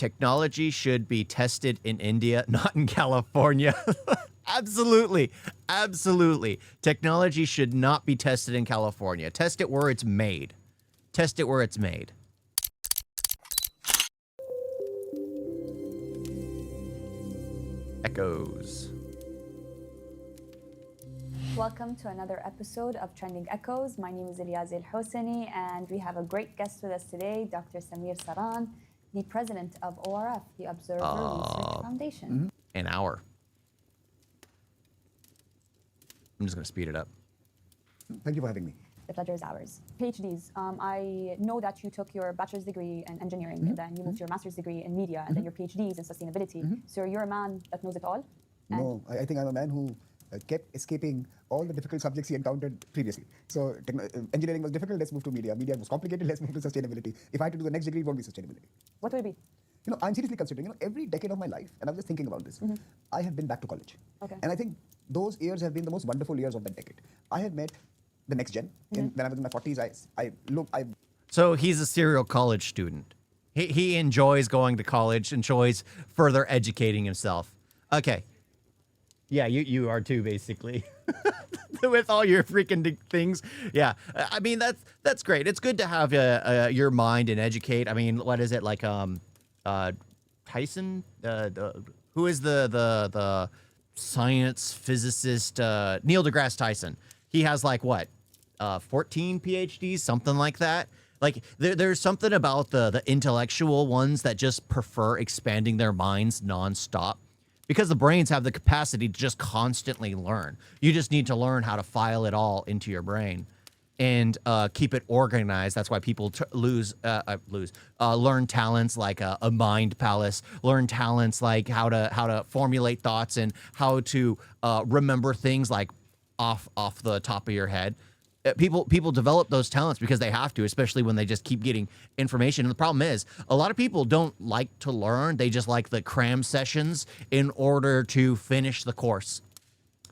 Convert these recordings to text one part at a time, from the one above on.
Technology should be tested in India, not in California. Absolutely. Absolutely. Technology should not be tested in California. Test it where it's made. Test it where it's made. Echoes. Welcome to another episode of Trending Echoes. My name is Ilyas El-Hosseini, and we have a great guest with us today, Dr. Samir Saran, the president of ORF, the Observer Research Foundation. An hour. I'm just going to speed it up. Thank you for having me. The pleasure is ours. PhDs. I know that you took your bachelor's degree in engineering, and then you moved to your master's degree in media, and then your PhDs in sustainability. So you're a man that knows it all? No, I think I'm a man who kept escaping all the difficult subjects he encountered previously. So engineering was difficult, let's move to media. Media was complicated, let's move to sustainability. If I had to do the next degree, it won't be sustainability. What would it be? You know, I'm seriously considering, every decade of my life, and I'm just thinking about this, I have been back to college. Okay. And I think those years have been the most wonderful years of that decade. I have met the next gen. When I was in my 40s, So he's a serial college student. He enjoys going to college, enjoys further educating himself. Okay. Yeah, you are too, basically. With all your freaking things. Yeah. I mean, that's great. It's good to have your mind and educate. I mean, what is it like Tyson? Who is the science physicist? Neil deGrasse Tyson. He has like what? 14 PhDs, something like that. Like there's something about the intellectual ones that just prefer expanding their minds nonstop. Because the brains have the capacity to just constantly learn. You just need to learn how to file it all into your brain and keep it organized. That's why people learn talents like a mind palace, learn talents like how to formulate thoughts and how to remember things like off the top of your head. People develop those talents because they have to, especially when they just keep getting information. And the problem is, a lot of people don't like to learn. They just like the cram sessions in order to finish the course.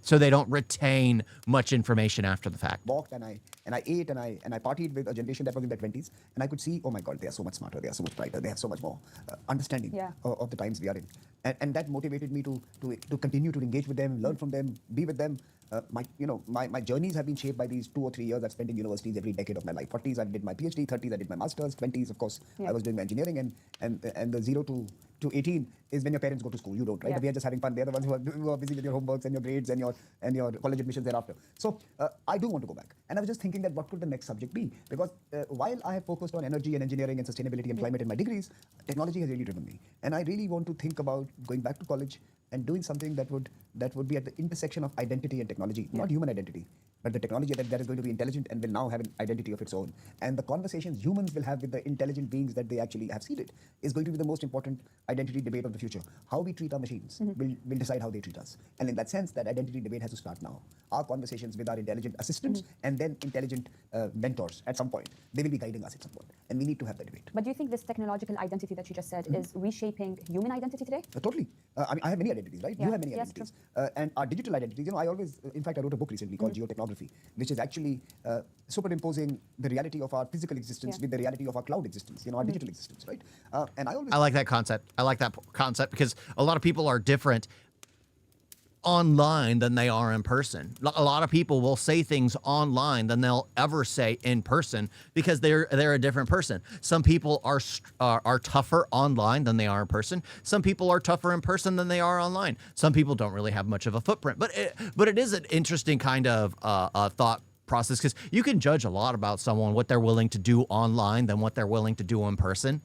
So they don't retain much information after the fact. Walked and I ate and I partied with a generation that was in their 20s, and I could see, oh my God, they are so much smarter, they are so much brighter, they have so much more understanding of the times we are in, and that motivated me to continue to engage with them, learn from them, be with them. My journeys have been shaped by these 2 or 3 years I've spent in universities every decade of my life. 40s I did my PhD, 30s I did my masters, 20s of course I was doing my engineering, and the 0 to 18 is when your parents go to school. You don't, right? But we are just having fun. They are the ones who are busy with your homeworks and your grades and your college admissions thereafter. So I do want to go back. And I was just thinking that what could the next subject be? Because while I have focused on energy and engineering and sustainability and climate in my degrees, technology has really driven me. And I really want to think about going back to college and doing something that would be at the intersection of identity and technology, not human identity, but the technology that is going to be intelligent and will now have an identity of its own. And the conversations humans will have with the intelligent beings that they actually have seeded is going to be the most important identity debate of the future. How we treat our machines will decide how they treat us. And in that sense, that identity debate has to start now. Our conversations with our intelligent assistants and then intelligent mentors at some point, they will be guiding us at some point. And we need to have that debate. But do you think this technological identity that you just said is reshaping human identity today? Totally. I mean, I have many identities, right? You have many identities. And our digital identities, I always, in fact, I wrote a book recently called Geotechnology, which is actually superimposing the reality of our physical existence with the reality of our cloud existence, our digital existence, right? And I like that concept. I like that concept because a lot of people are different online than they are in person. A lot of people will say things online than they'll ever say in person because they're a different person. Some people are tougher online than they are in person. Some people are tougher in person than they are online. Some people don't really have much of a footprint. But it is an interesting kind of thought process because you can judge a lot about someone, what they're willing to do online than what they're willing to do in person.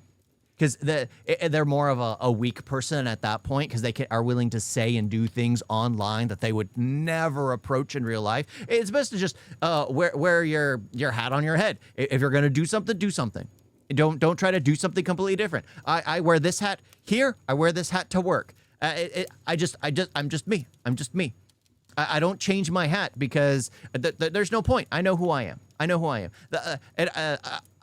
Because they're more of a weak person at that point because they are willing to say and do things online that they would never approach in real life. It's best to just wear your hat on your head. If you're going to do something, do something. Don't try to do something completely different. I wear this hat here. I wear this hat to work. I'm just me. I'm just me. I don't change my hat because there's no point. I know who I am. I know who I am.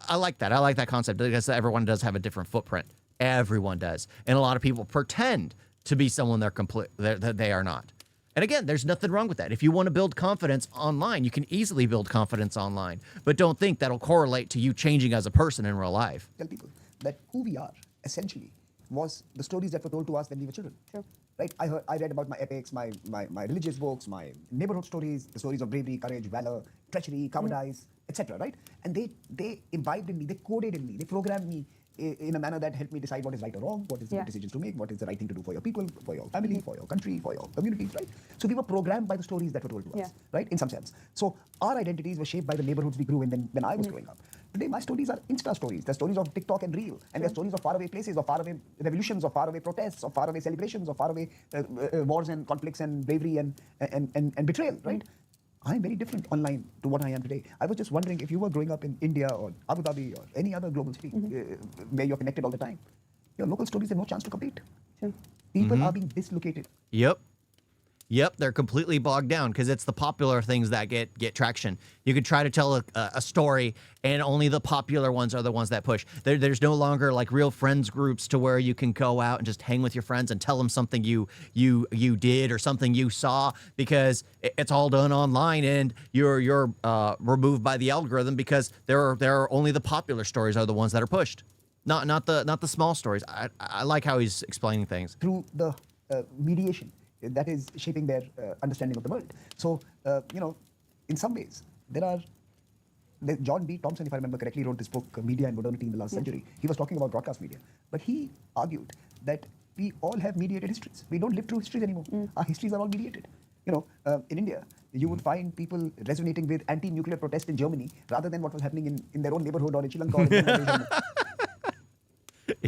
I like that. I like that concept because everyone does have a different footprint. Everyone does. And a lot of people pretend to be someone they are not. And again, there's nothing wrong with that. If you want to build confidence online, you can easily build confidence online. But don't think that'll correlate to you changing as a person in real life. Tell people that who we are, essentially, was the stories that were told to us when we were children. True. Right? I read about my epics, my religious books, my neighborhood stories, the stories of bravery, courage, valor, treachery, cowardice, etc. Right? And they imbibed in me, they coded in me, they programmed me in a manner that helped me decide what is right or wrong, what is the decisions to make, what is the right thing to do for your people, for your family, for your country, for your communities, right? So we were programmed by the stories that were told to us, right? In some sense. So our identities were shaped by the neighborhoods we grew in when I was growing up. Today, my stories are Insta stories. They're stories of TikTok and Reel. And they're stories of faraway places, of faraway revolutions, of faraway protests, of faraway celebrations, of faraway wars and conflicts and bravery and betrayal, right? I'm very different online to what I am today. I was just wondering if you were growing up in India or Abu Dhabi or any other global city where you're connected all the time, your local stories have no chance to compete. True. People are being dislocated. Yep, they're completely bogged down because it's the popular things that get traction. You could try to tell a story, and only the popular ones are the ones that push. There's no longer like real friends groups to where you can go out and just hang with your friends and tell them something you did or something you saw, because it's all done online, and you're removed by the algorithm because there are only the popular stories are the ones that are pushed, not the small stories. I like how he's explaining things through the mediation that is shaping their understanding of the world. So, in some ways, John B. Thompson, if I remember correctly, wrote this book, Media and Modernity in the Last Century. He was talking about broadcast media. But he argued that we all have mediated histories. We don't live through histories anymore. Our histories are all mediated. In India, you would find people resonating with anti-nuclear protest in Germany rather than what was happening in their own neighborhood or in Sri Lanka or in Bangladesh.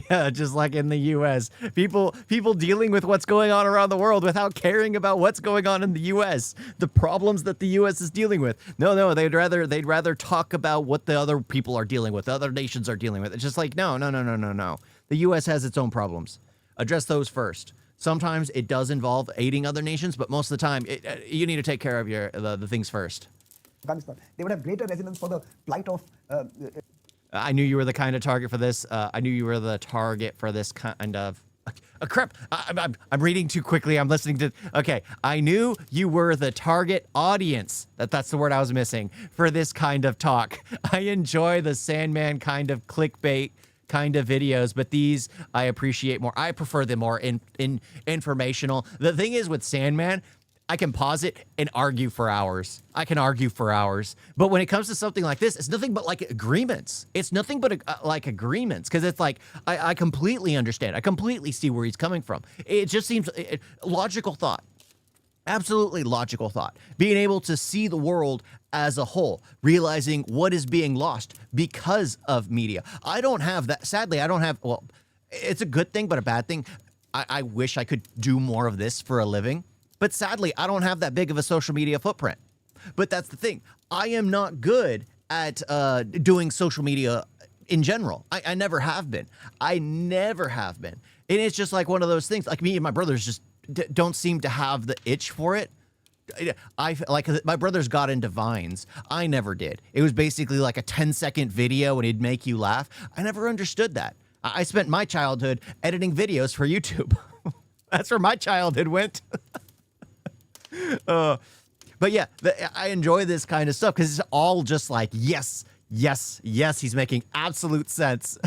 Yeah, just like in the U.S. People dealing with what's going on around the world without caring about what's going on in the U.S. The problems that the U.S. is dealing with. No, they'd rather talk about what the other people are dealing with, the other nations are dealing with. It's just like, no. The U.S. has its own problems. Address those first. Sometimes it does involve aiding other nations, but most of the time, you need to take care of the things first. Afghanistan. They would have greater resonance for the plight of... I knew you were the kind of target for this. I knew you were the target for this kind of... crap. I'm reading too quickly. I'm listening to... Okay. I knew you were the target audience. That's the word I was missing for this kind of talk. I enjoy the Sandman kind of clickbait kind of videos, but these I appreciate more. I prefer them more informational. The thing is with Sandman, I can pause it and argue for hours. But when it comes to something like this, it's nothing but like agreements. It's nothing but like agreements, because it's like, I completely understand. I completely see where he's coming from. It just seems logical thought. Absolutely logical thought. Being able to see the world as a whole, realizing what is being lost because of media. I don't have that. Sadly, I don't have, well, it's a good thing, but a bad thing. I wish I could do more of this for a living. But sadly, I don't have that big of a social media footprint. But that's the thing. I am not good at doing social media in general. I never have been. And it's just like one of those things. Like me and my brothers just don't seem to have the itch for it. My brothers got into Vines. I never did. It was basically like a 10-second video and it'd make you laugh. I never understood that. I spent my childhood editing videos for YouTube. That's where my childhood went. But yeah, I enjoy this kind of stuff because it's all just like, yes, he's making absolute sense.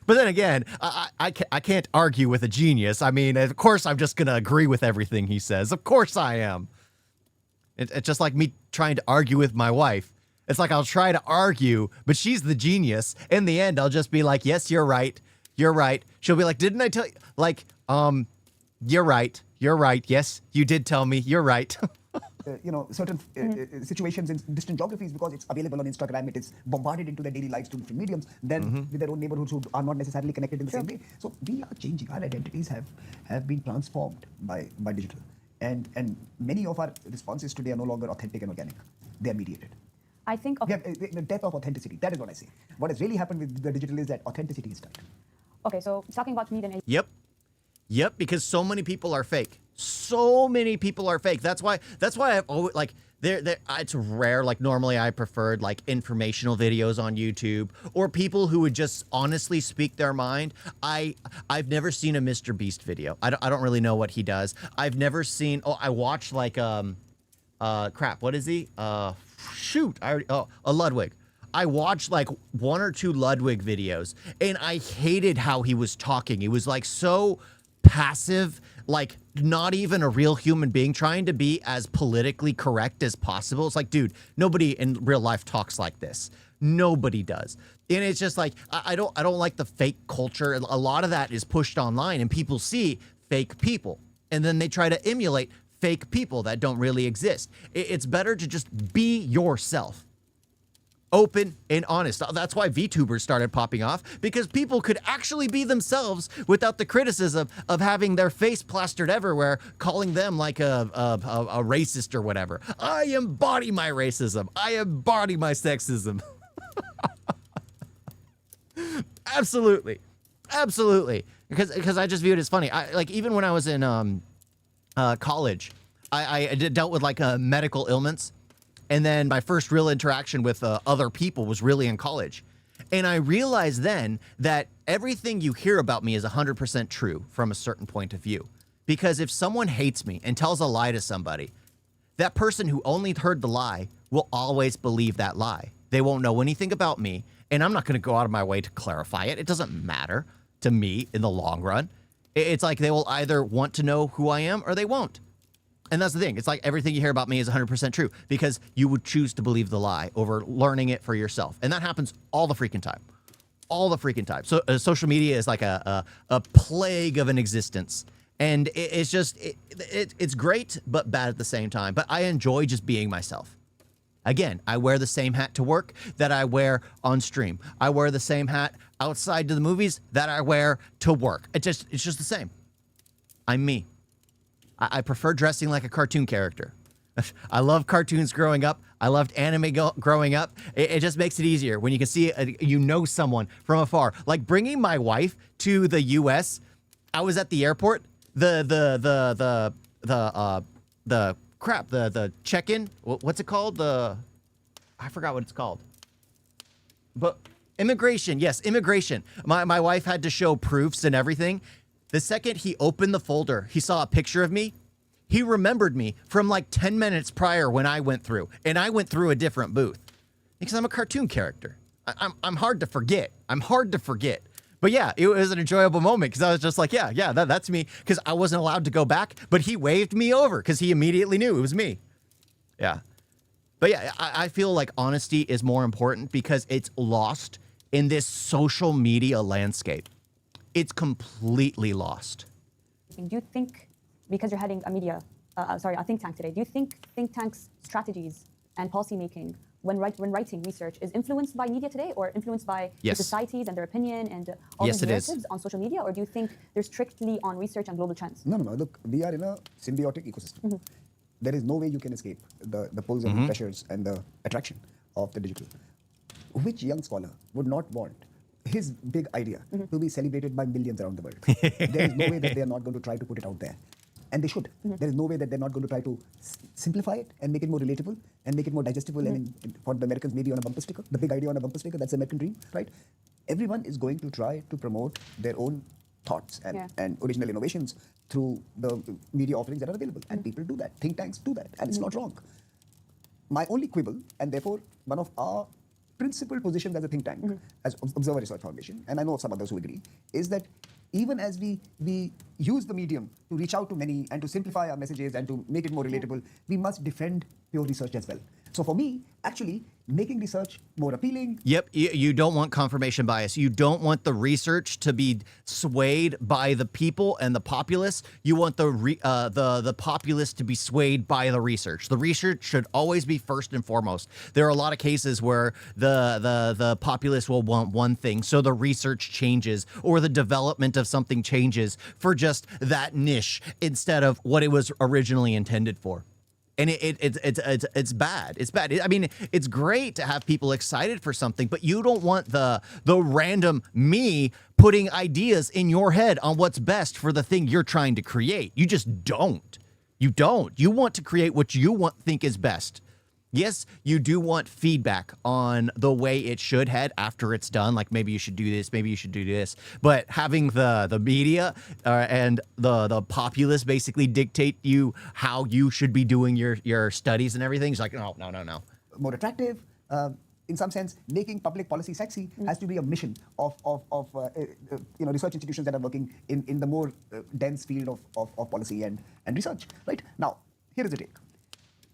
But then again, I can't argue with a genius. I mean, of course, I'm just going to agree with everything he says. Of course I am. It's just like me trying to argue with my wife. It's like I'll try to argue, but she's the genius. In the end, I'll just be like, yes, you're right. She'll be like, didn't I tell you? Like, you're right. Yes, you did tell me. You're right. Certain situations in distant geographies, because it's available on Instagram, it is bombarded into their daily lives through different mediums, then with their own neighborhoods who are not necessarily connected in the same way. So we are changing. Our identities have been transformed by digital. And many of our responses today are no longer authentic and organic. They are mediated. I think we have the death of authenticity. That is what I say. What has really happened with the digital is that authenticity is died. Okay, so talking about media and Yep, because so many people are fake. That's why I've always like it's rare. Like normally I preferred like informational videos on YouTube or people who would just honestly speak their mind. I've never seen a Mr. Beast video. I don't really know what he does. I've never seen. I watched like crap. What is he? A Ludwig. I watched like 1 or 2 Ludwig videos, and I hated how he was talking. He was like so passive, like not even a real human being, trying to be as politically correct as possible. It's like, dude, nobody in real life talks like this. Nobody does. And it's just like, I don't like the fake culture. A lot of that is pushed online, and people see fake people, and then they try to emulate fake people that don't really exist. It's better to just be yourself. Open and honest. That's why VTubers started popping off, because people could actually be themselves without the criticism of having their face plastered everywhere, calling them like a racist or whatever. I embody my racism. I embody my sexism. Absolutely. Absolutely. Because I just view it as funny. Like even when I was in college, I dealt with like medical ailments. And then my first real interaction with other people was really in college. And I realized then that everything you hear about me is 100% true from a certain point of view. Because if someone hates me and tells a lie to somebody, that person who only heard the lie will always believe that lie. They won't know anything about me, and I'm not going to go out of my way to clarify it. It doesn't matter to me in the long run. It's like they will either want to know who I am or they won't. And that's the thing. It's like everything you hear about me is 100% true, because you would choose to believe the lie over learning it for yourself. And that happens all the freaking time. All the freaking time. So social media is like a plague of an existence. And it's just, it's great, but bad at the same time. But I enjoy just being myself. Again, I wear the same hat to work that I wear on stream. I wear the same hat outside to the movies that I wear to work. It's just the same. I'm me. I prefer dressing like a cartoon character. I love cartoons growing up. I loved anime growing up. It just makes it easier when you can see, someone from afar. Like bringing my wife to the U.S. I was at the airport. The check-in. What's it called? I forgot what it's called. But immigration. Yes, immigration. My wife had to show proofs and everything. The second he opened the folder, he saw a picture of me. He remembered me from like 10 minutes prior when I went through. And I went through a different booth. Because I'm a cartoon character. I'm hard to forget. I'm hard to forget. But yeah, it was an enjoyable moment, because I was just like, yeah, that's me. Because I wasn't allowed to go back. But he waved me over because he immediately knew it was me. Yeah. But yeah, I feel like honesty is more important because it's lost in this social media landscape. It's completely lost. Do you think, because you're heading a think tank today, do you think think tanks' strategies and policymaking when writing research is influenced by media today, or influenced by the societies and their opinion and all these narratives on social media, or do you think they're strictly on research and global trends? No. Look, we are in a symbiotic ecosystem. There is no way you can escape the pulls and the pressures and the attraction of the digital. Which young scholar would not want his big idea to be celebrated by millions around the world? There is no way that they are not going to try to put it out there. And they should. There is no way that they're not going to try to simplify it and make it more relatable and make it more digestible. And for the Americans, maybe on a bumper sticker, the big idea on a bumper sticker, that's the American dream, right? Everyone is going to try to promote their own thoughts and original innovations through the media offerings that are available. And people do that. Think tanks do that. And it's not wrong. My only quibble, and therefore one of our principal positions as a think tank, as Observer Research Foundation, and I know of some others who agree, is that even as we use the medium to reach out to many and to simplify our messages and to make it more relatable, we must defend pure research as well. So for me, actually, making research more appealing. Yep, you don't want confirmation bias. You don't want the research to be swayed by the people and the populace. You want the populace to be swayed by the research. The research should always be first and foremost. There are a lot of cases where the populace will want one thing, so the research changes, or the development of something changes for just that niche instead of what it was originally intended for. And it's bad. It's bad. I mean, it's great to have people excited for something, but you don't want the random me putting ideas in your head on what's best for the thing you're trying to create. You just don't. You don't. You want to create what you think is best. Yes, you do want feedback on the way it should head after it's done. Like maybe you should do this, maybe you should do this. But having the media and the populace basically dictate you how you should be doing your studies and everything, it's like, no. More attractive. in some sense, making public policy sexy has to be a mission of research institutions that are working in the more dense field of policy and research. Right now, here is the take.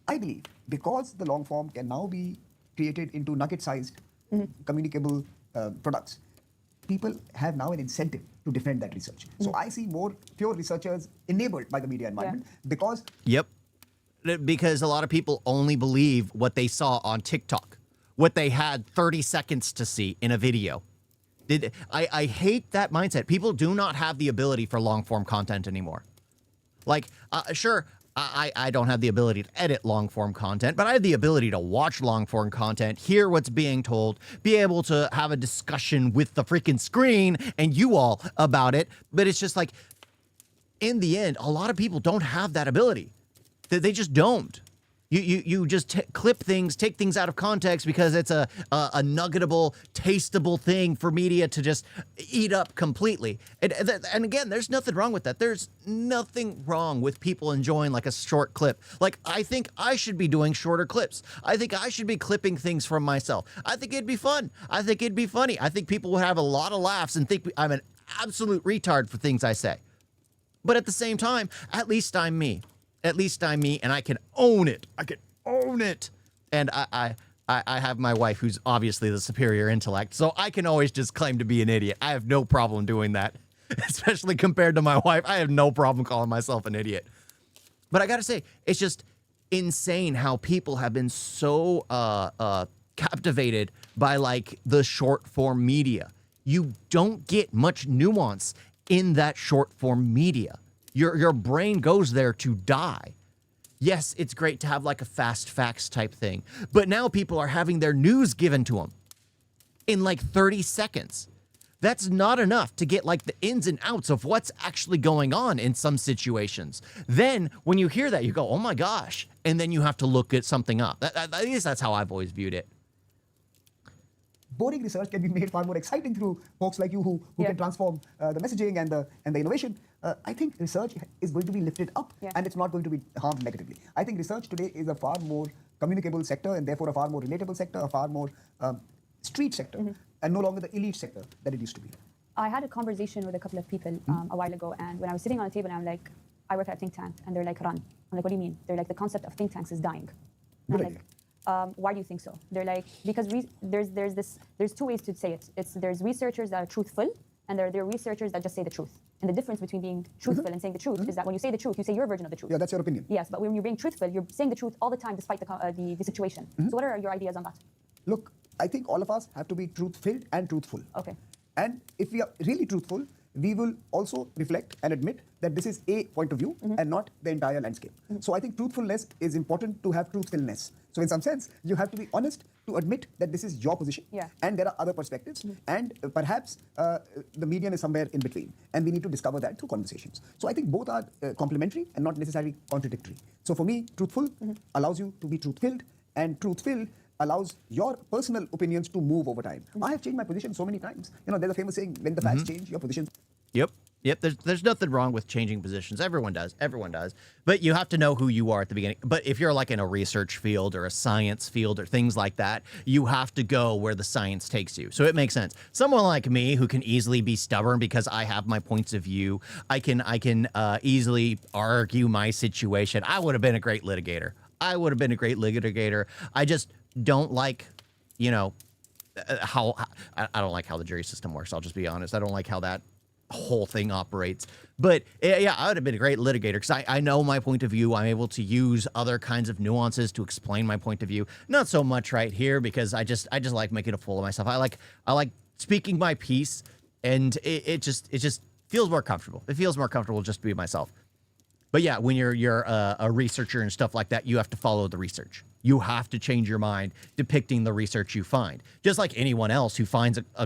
I believe because the long form can now be created into nugget-sized, communicable products, people have now an incentive to defend that research. So I see more pure researchers enabled by the media environment because... Yep. Because a lot of people only believe what they saw on TikTok, what they had 30 seconds to see in a video. I hate that mindset. People do not have the ability for long-form content anymore. Like, sure, I don't have the ability to edit long-form content, but I have the ability to watch long-form content, hear what's being told, be able to have a discussion with the freaking screen and you all about it. But it's just like, in the end, a lot of people don't have that ability. They just don't. You just clip things, take things out of context because it's a nuggetable, tasteable thing for media to just eat up completely. And again, there's nothing wrong with that. There's nothing wrong with people enjoying like a short clip. Like, I think I should be doing shorter clips. I think I should be clipping things from myself. I think it'd be fun. I think it'd be funny. I think people would have a lot of laughs and think I'm an absolute retard for things I say. But at the same time, at least I'm me. At least I'm me, and I can own it. I can own it. And I have my wife, who's obviously the superior intellect, so I can always just claim to be an idiot. I have no problem doing that, especially compared to my wife. I have no problem calling myself an idiot. But I gotta say, it's just insane how people have been so captivated by like the short form media. You don't get much nuance in that short form media. Your brain goes there to die. Yes, it's great to have like a fast facts type thing, but now people are having their news given to them in like 30 seconds. That's not enough to get like the ins and outs of what's actually going on in some situations. Then when you hear that, you go, oh my gosh, and then you have to look at something up. At least that's how I've always viewed it. Boring research can be made far more exciting through folks like you who can transform the messaging and the innovation. I think research is going to be lifted up and it's not going to be harmed negatively. I think research today is a far more communicable sector and therefore a far more relatable sector, a far more street sector, and no longer the elite sector that it used to be. I had a conversation with a couple of people a while ago, and when I was sitting on a table, I'm like, I work at a think tank, and they're like, run. I'm like, what do you mean? They're like, the concept of think tanks is dying. And I'm like, why do you think so? They're like, because there's two ways to say it. There's researchers that are truthful, and there are researchers that just say the truth. And the difference between being truthful and saying the truth is that when you say the truth, you say your version of the truth. Yeah, that's your opinion. Yes, but when you're being truthful, you're saying the truth all the time despite the situation. So what are your ideas on that? Look, I think all of us have to be truth-filled and truthful. Okay. And if we are really truthful, we will also reflect and admit that this is a point of view and not the entire landscape. So I think truthfulness is important to have truthfulness. So in some sense, you have to be honest to admit that this is your position and there are other perspectives and perhaps the median is somewhere in between and we need to discover that through conversations. So I think both are complementary and not necessarily contradictory. So for me, truthful allows you to be truth-filled, and truth-filled allows your personal opinions to move over time. I have changed my position so many times. You know, there's a famous saying, when the facts change, your position... Yep. There's nothing wrong with changing positions. Everyone does. But you have to know who you are at the beginning. But if you're like in a research field or a science field or things like that, you have to go where the science takes you. So it makes sense. Someone like me who can easily be stubborn because I have my points of view, I can easily argue my situation. I would have been a great litigator. I just don't like, how I don't like how the jury system works. I'll just be honest. I don't like how that whole thing operates. But yeah, I would have been a great litigator because I know my point of view. I'm able to use other kinds of nuances to explain my point of view. Not so much right here because I just like making a fool of myself. I like speaking my piece, and it just feels more comfortable. It feels more comfortable just to be myself. But yeah, when you're a researcher and stuff like that, you have to follow the research. You have to change your mind depicting the research you find. Just like anyone else who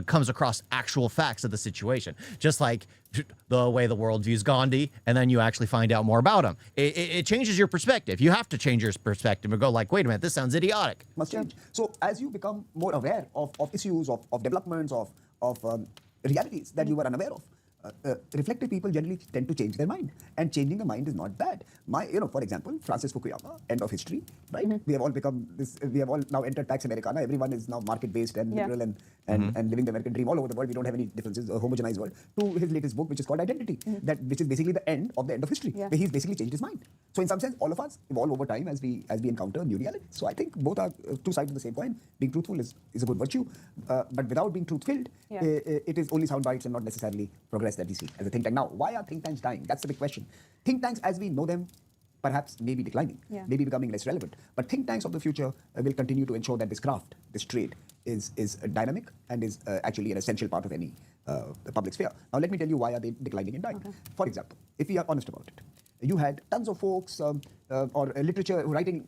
comes across actual facts of the situation. Just like the way the world views Gandhi, and then you actually find out more about him. It changes your perspective. You have to change your perspective and go like, wait a minute, this sounds idiotic. Must change. So as you become more aware of issues, of developments, of realities that you were unaware of, reflective people generally tend to change their mind, and changing a mind is not bad. For example, Francis Fukuyama, end of history, right? We have all become this. We have all now entered Pax Americana. Everyone is now market-based and liberal and living the American dream all over the world. We don't have any differences, a homogenized world. To his latest book, which is called Identity, which is basically the end of where he's basically changed his mind. So in some sense, all of us evolve over time as we encounter new reality. So I think both are two sides of the same coin. Being truthful is a good virtue, but without being truth-filled, it is only sound bites and not necessarily progress that we see as a think tank. Now, why are think tanks dying? That's the big question. Think tanks, as we know them, perhaps may be declining, maybe becoming less relevant. But think tanks of the future will continue to ensure that this craft, this trade, is dynamic and is actually an essential part of any public sphere. Now, let me tell you why are they declining and dying. Okay. For example, if we are honest about it, you had tons of folks or literature writing,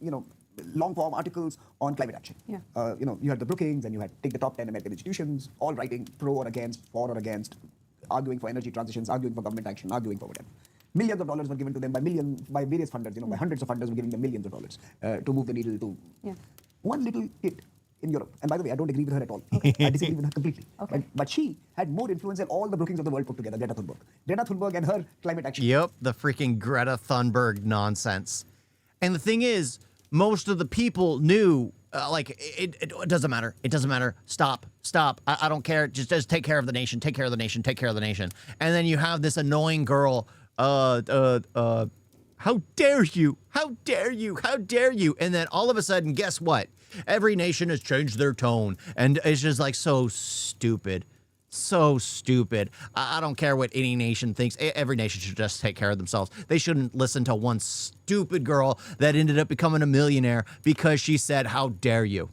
long-form articles on climate action. You had the Brookings, and you had take the top 10 American institutions, all writing pro or against, for or against, arguing for energy transitions, arguing for government action, arguing for whatever. Millions of dollars were given to them by various funders, by hundreds of funders were giving them millions of dollars to move the needle to one little kid in Europe. And by the way, I don't agree with her at all. Okay. I disagree with her completely. Okay. But she had more influence than all the Brookings of the world put together, Greta Thunberg. Greta Thunberg and her climate action. Yep, the freaking Greta Thunberg nonsense. And the thing is, most of the people knew, it doesn't matter. It doesn't matter. Stop. I don't care. Just take care of the nation. Take care of the nation. Take care of the nation. And then you have this annoying girl, how dare you? How dare you? How dare you? And then all of a sudden, guess what? Every nation has changed their tone. And it's just like so stupid. So stupid. I don't care what any nation thinks. Every nation should just take care of themselves. They shouldn't listen to one stupid girl that ended up becoming a millionaire because she said, "How dare you?"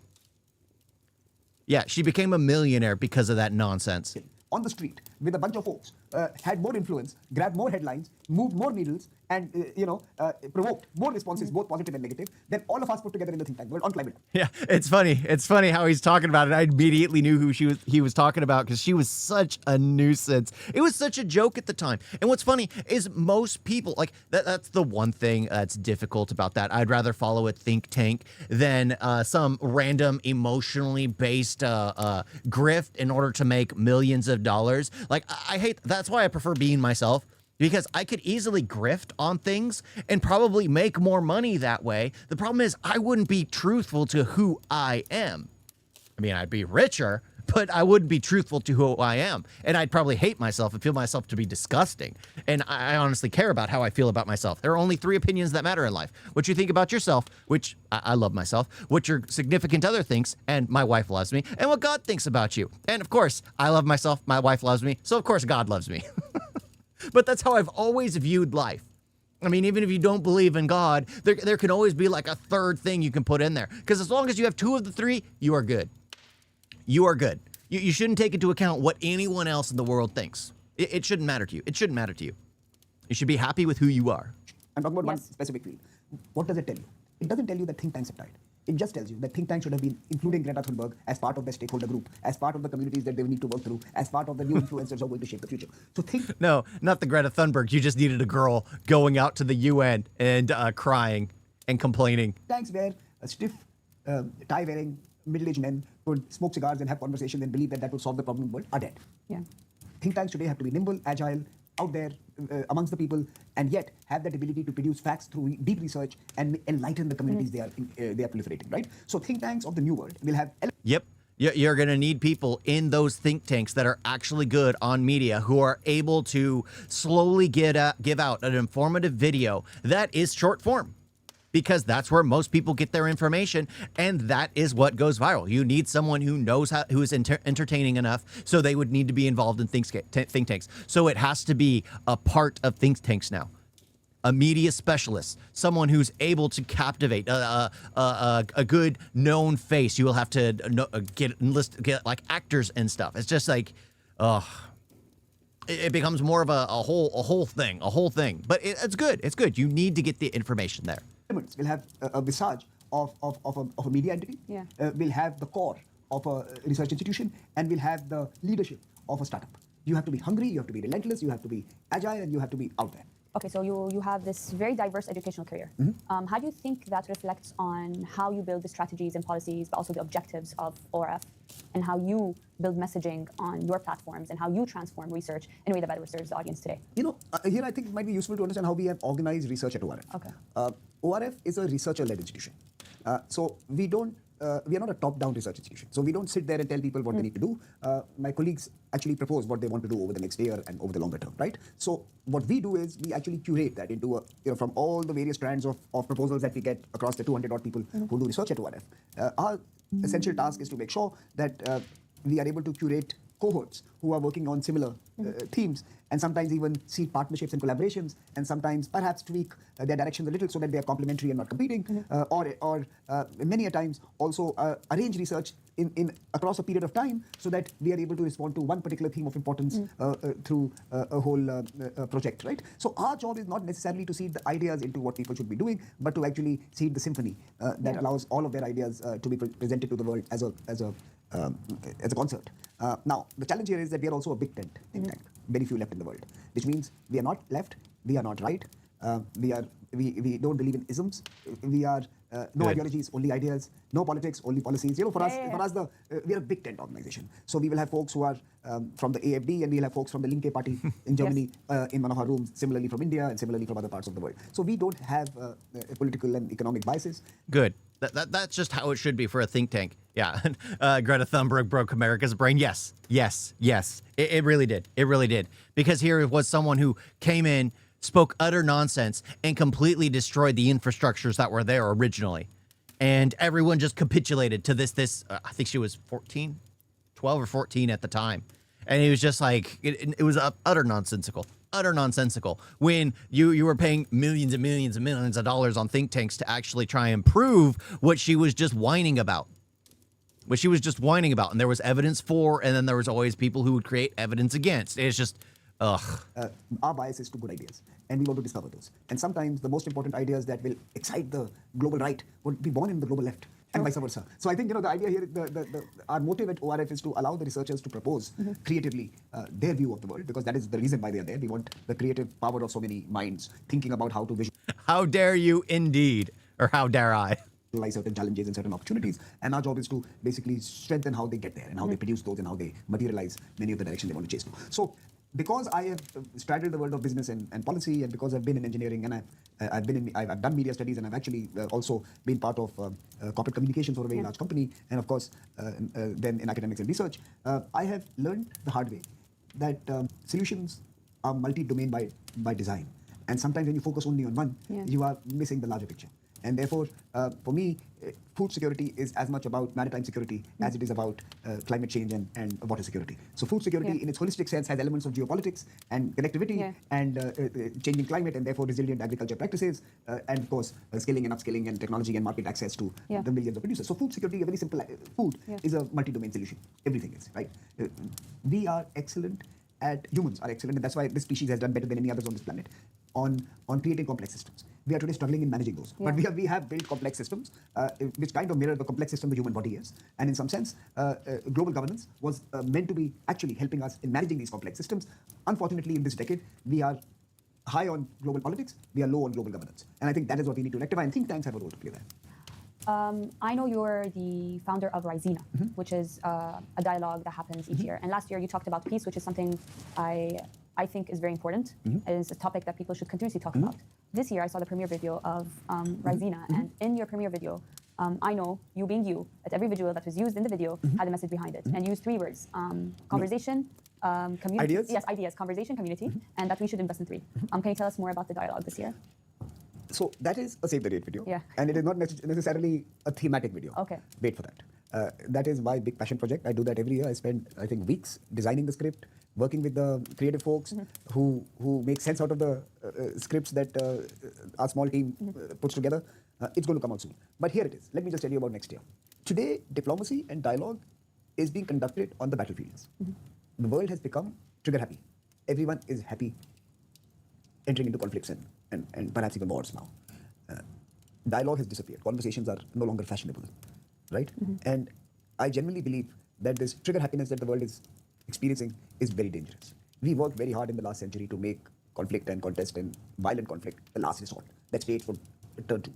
Yeah, she became a millionaire because of that nonsense. On the street with a bunch of folks, had more influence, grabbed more headlines, moved more needles, and provoked more responses, both positive and negative, than all of us put together in the think tank world on climate. Yeah, it's funny. It's funny how he's talking about it. I immediately knew who he was talking about because she was such a nuisance. It was such a joke at the time. And what's funny is most people, like, that's the one thing that's difficult about that. I'd rather follow a think tank than some random emotionally based grift in order to make millions of dollars. Like, I hate, that's why I prefer being myself. Because I could easily grift on things and probably make more money that way. The problem is I wouldn't be truthful to who I am. I mean, I'd be richer, but I wouldn't be truthful to who I am. And I'd probably hate myself and feel myself to be disgusting. And I honestly care about how I feel about myself. There are only 3 opinions that matter in life. What you think about yourself, which I love myself, what your significant other thinks, and my wife loves me, and what God thinks about you. And of course, I love myself, my wife loves me, so of course God loves me. But that's how I've always viewed life. I mean, even if you don't believe in God, there can always be like a third thing you can put in there. Because as long as you have 2 of the 3, you are good. You are good. You shouldn't take into account what anyone else in the world thinks. It shouldn't matter to you. It shouldn't matter to you. You should be happy with who you are. I'm talking about one specific field. What does it tell you? It doesn't tell you that think tanks have died. It just tells you that think tanks should have been including Greta Thunberg as part of the stakeholder group, as part of the communities that they need to work through, as part of the new influencers who are going to shape the future. So No, not the Greta Thunberg. You just needed a girl going out to the UN and crying and complaining. Tanks where stiff, tie-wearing, middle-aged men could smoke cigars and have conversations and believe that would solve the problem in the world are dead. Yeah. Think tanks today have to be nimble, agile, out there amongst the people, and yet have that ability to produce facts through deep research and enlighten the communities they are proliferating, right? So think tanks of the new world will have... Yep. You're going to need people in those think tanks that are actually good on media, who are able to slowly give out an informative video that is short form. Because that's where most people get their information, and that is what goes viral. You need someone who knows who is entertaining enough, so they would need to be involved in think tanks. So it has to be a part of think tanks now. A media specialist, someone who's able to captivate a good known face. You will have to get like actors and stuff. It's just like, it becomes more of a whole thing. But it's good. It's good. You need to get the information there. Will have a visage of a media entity, will have the core of a research institution, and will have the leadership of a startup. You have to be hungry, you have to be relentless, you have to be agile, and you have to be out there. Okay, so you have this very diverse educational career. How do you think that reflects on how you build the strategies and policies, but also the objectives of ORF, and how you build messaging on your platforms, and how you transform research in a way that better serves the audience today? Here I think it might be useful to understand how we have organized research at ORF. Okay. ORF is a researcher-led institution. So we are not a top-down research institution. So we don't sit there and tell people what they need to do. My colleagues actually propose what they want to do over the next year and over the longer term, right? So what we do is we actually curate that into from all the various strands of proposals that we get across the 200 odd people who do research at ORF. Our essential task is to make sure that we are able to curate cohorts who are working on similar themes, and sometimes even seed partnerships and collaborations, and sometimes perhaps tweak their directions a little so that they are complementary and not competing, or many a times also arrange research in across a period of time so that we are able to respond to one particular theme of importance through a whole project, right? So our job is not necessarily to seed the ideas into what people should be doing, but to actually seed the symphony that allows all of their ideas to be presented to the world as a concert. Now, the challenge here is that we are also a big tent think tank, very few left in the world, which means we are not left, we are not right, we don't believe in isms, we are no ideologies, only ideas, no politics, only policies. For us, we are a big tent organization. So we will have folks who are from the AFD, and we'll have folks from the Linke party in Germany in one of our rooms, similarly from India and similarly from other parts of the world. So we don't have political and economic biases. Good. That's just how it should be for a think tank. Yeah. Greta Thunberg broke America's brain. Yes. It really did. It really did. Because here was someone who came in, spoke utter nonsense, and completely destroyed the infrastructures that were there originally. And everyone just capitulated to this I think she was 12 or 14 at the time. And it was just like, it was utter nonsensical when you were paying millions and millions and millions of dollars on think tanks to actually try and prove what she was just whining about. And there was evidence for, and then there was always people who would create evidence against. It's just, our bias is to good ideas, and we want to discover those. And sometimes the most important ideas that will excite the global right would be born in the global left, and vice versa. So I think the idea here, our motive at ORF is to allow the researchers to propose creatively their view of the world, because that is the reason why they are there. We want the creative power of so many minds thinking about how to how dare you indeed, or how dare I? Visualize certain challenges and certain opportunities, and our job is to basically strengthen how they get there and how they produce those and how they materialize many of the direction they want to chase to. So because I have straddled the world of business and policy, and because I've been in engineering, and I've done media studies, and I've actually also been part of corporate communications for a very large company, and of course then in academics and research, I have learned the hard way that solutions are multi-domain by design, and sometimes when you focus only on one, you are missing the larger picture. And therefore, for me, food security is as much about maritime security as it is about climate change and water security. So food security in its holistic sense has elements of geopolitics and connectivity and changing climate, and therefore resilient agriculture practices, and of course scaling and upscaling and technology and market access to the millions of producers. So food security, a very simple food is a multi-domain solution. Everything is, right? We are excellent humans are excellent, and that's why this species has done better than any others on this planet on creating complex systems. We are today struggling in managing those, but we have built complex systems which kind of mirror the complex system the human body is, and in some sense global governance was meant to be actually helping us in managing these complex systems. Unfortunately, in this decade, we are high on global politics, we are low on global governance, and I think that is what we need to rectify, and think tanks have a role to play there. I know you're the founder of Risina, which is a dialogue that happens each year. And last year you talked about peace, which is something I think is very important. It is a topic that people should continuously talk about. This year I saw the premiere video of Risina, and in your premiere video, I know, you being you, that every visual that was used in the video had a message behind it, and used 3 words: conversation, community. Ideas? Yes, ideas, conversation, community, and that we should invest in 3. Can you tell us more about the dialogue this year? So that is a Save the Date video, and it is not necessarily a thematic video. Okay. Wait for that. That is my big passion project. I do that every year. I spend, I think, weeks designing the script, working with the creative folks who make sense out of the scripts that our small team puts together. It's going to come out soon. But here it is. Let me just tell you about next year. Today, diplomacy and dialogue is being conducted on the battlefields. The world has become trigger happy. Everyone is happy entering into conflicts and perhaps even wars now. Dialogue has disappeared. Conversations are no longer fashionable, right? And I genuinely believe that this trigger happiness that the world is experiencing is very dangerous. We worked very hard in the last century to make conflict and contest and violent conflict, the last resort that states would turn to.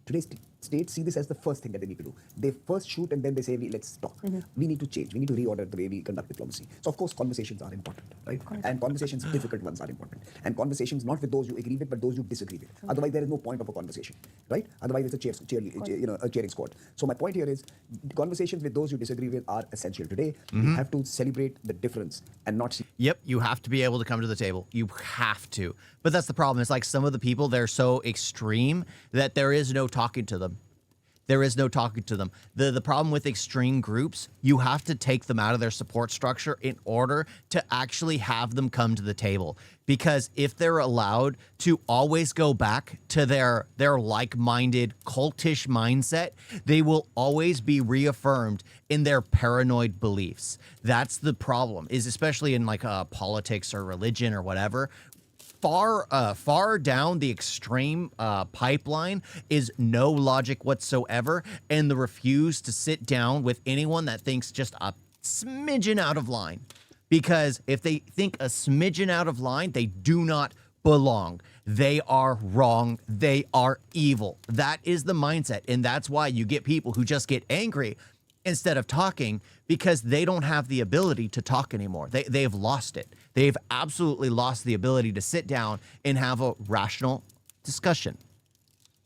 Today's states see this as the first thing that they need to do. They first shoot and then they say, let's talk. We need to change. We need to reorder the way we conduct diplomacy. So, of course, conversations are important, right? And conversations, difficult ones, are important. And conversations not with those you agree with, but those you disagree with. Otherwise, there is no point of a conversation, right? Otherwise, it's a cheering squad. So, my point here is conversations with those you disagree with are essential today. We have to celebrate the difference and not see. Yep, you have to be able to come to the table. You have to. But that's the problem. It's like some of the people, they're so extreme that there is no talking to them. There is no talking to them. The problem with extreme groups, you have to take them out of their support structure in order to actually have them come to the table. Because if they're allowed to always go back to their like-minded cultish mindset, they will always be reaffirmed in their paranoid beliefs. That's the problem, is especially in like politics or religion or whatever. Far down the extreme pipeline is no logic whatsoever, and the refuse to sit down with anyone that thinks just a smidgen out of line. Because if they think a smidgen out of line, they do not belong. They are wrong. They are evil. That is the mindset, and that's why you get people who just get angry instead of talking, because they don't have the ability to talk anymore. They've lost it. They've absolutely lost the ability to sit down and have a rational discussion,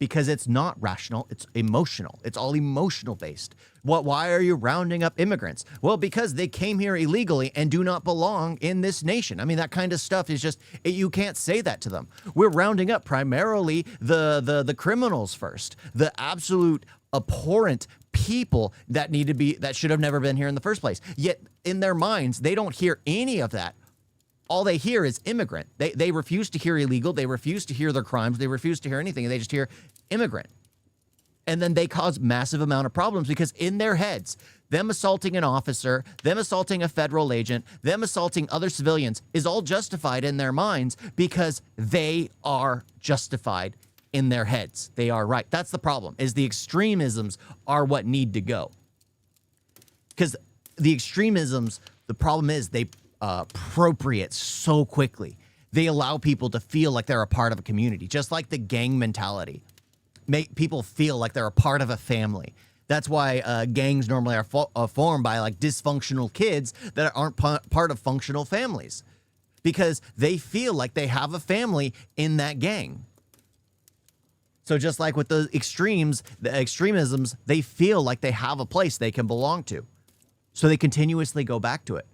because it's not rational. It's emotional. It's all emotional based. Why are you rounding up immigrants? Well, because they came here illegally and do not belong in this nation. I mean, that kind of stuff is just, you can't say that to them. We're rounding up primarily the criminals first, the absolute abhorrent people that should have never been here in the first place. Yet in their minds, they don't hear any of that. All they hear is immigrant. They refuse to hear illegal. They refuse to hear their crimes. They refuse to hear anything. They just hear immigrant. And then they cause massive amount of problems, because in their heads, them assaulting an officer, them assaulting a federal agent, them assaulting other civilians is all justified in their minds, because they are justified in their heads. They are right. That's the problem, is the extremisms are what need to go. Because the extremisms, the problem is they appropriate so quickly. They allow people to feel like they're a part of a community, just like the gang mentality. Make people feel like they're a part of a family. That's why gangs normally are formed by like dysfunctional kids that aren't part of functional families, because they feel like they have a family in that gang. So just like with the extremisms, they feel like they have a place they can belong to. So they continuously go back to it.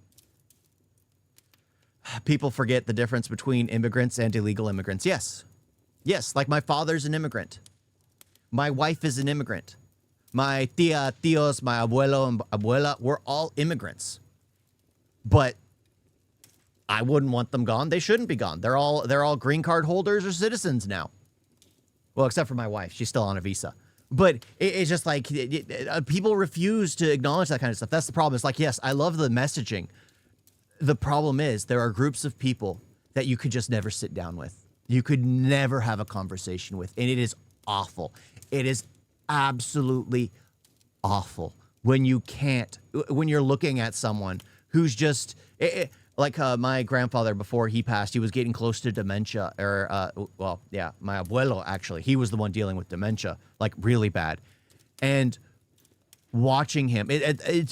People forget the difference between immigrants and illegal immigrants. Yes. Yes, like my father's an immigrant. My wife is an immigrant. My tia, tios, my abuelo and abuela, we're all immigrants. But I wouldn't want them gone. They shouldn't be gone. They're all green card holders or citizens now. Well, except for my wife. She's still on a visa. But it's just like people refuse to acknowledge that kind of stuff. That's the problem. It's like, yes, I love the messaging. The problem is there are groups of people that you could just never sit down with. You could never have a conversation with. And it is awful. It is absolutely awful when you're looking at someone who's just... Like my grandfather, before he passed, he was getting close to dementia, my abuelo, actually, he was the one dealing with dementia, like really bad. And watching him,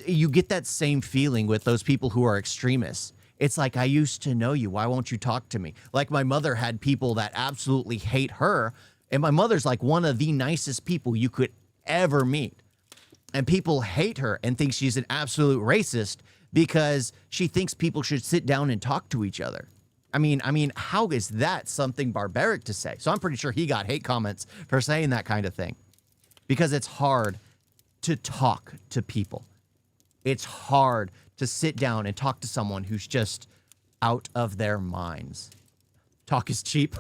you get that same feeling with those people who are extremists. It's like, I used to know you. Why won't you talk to me? Like my mother had people that absolutely hate her. And my mother's like one of the nicest people you could ever meet. And people hate her and think she's an absolute racist, because she thinks people should sit down and talk to each other. I mean, how is that something barbaric to say? So I'm pretty sure he got hate comments for saying that kind of thing, because it's hard to talk to people. It's hard to sit down and talk to someone who's just out of their minds. Talk is cheap.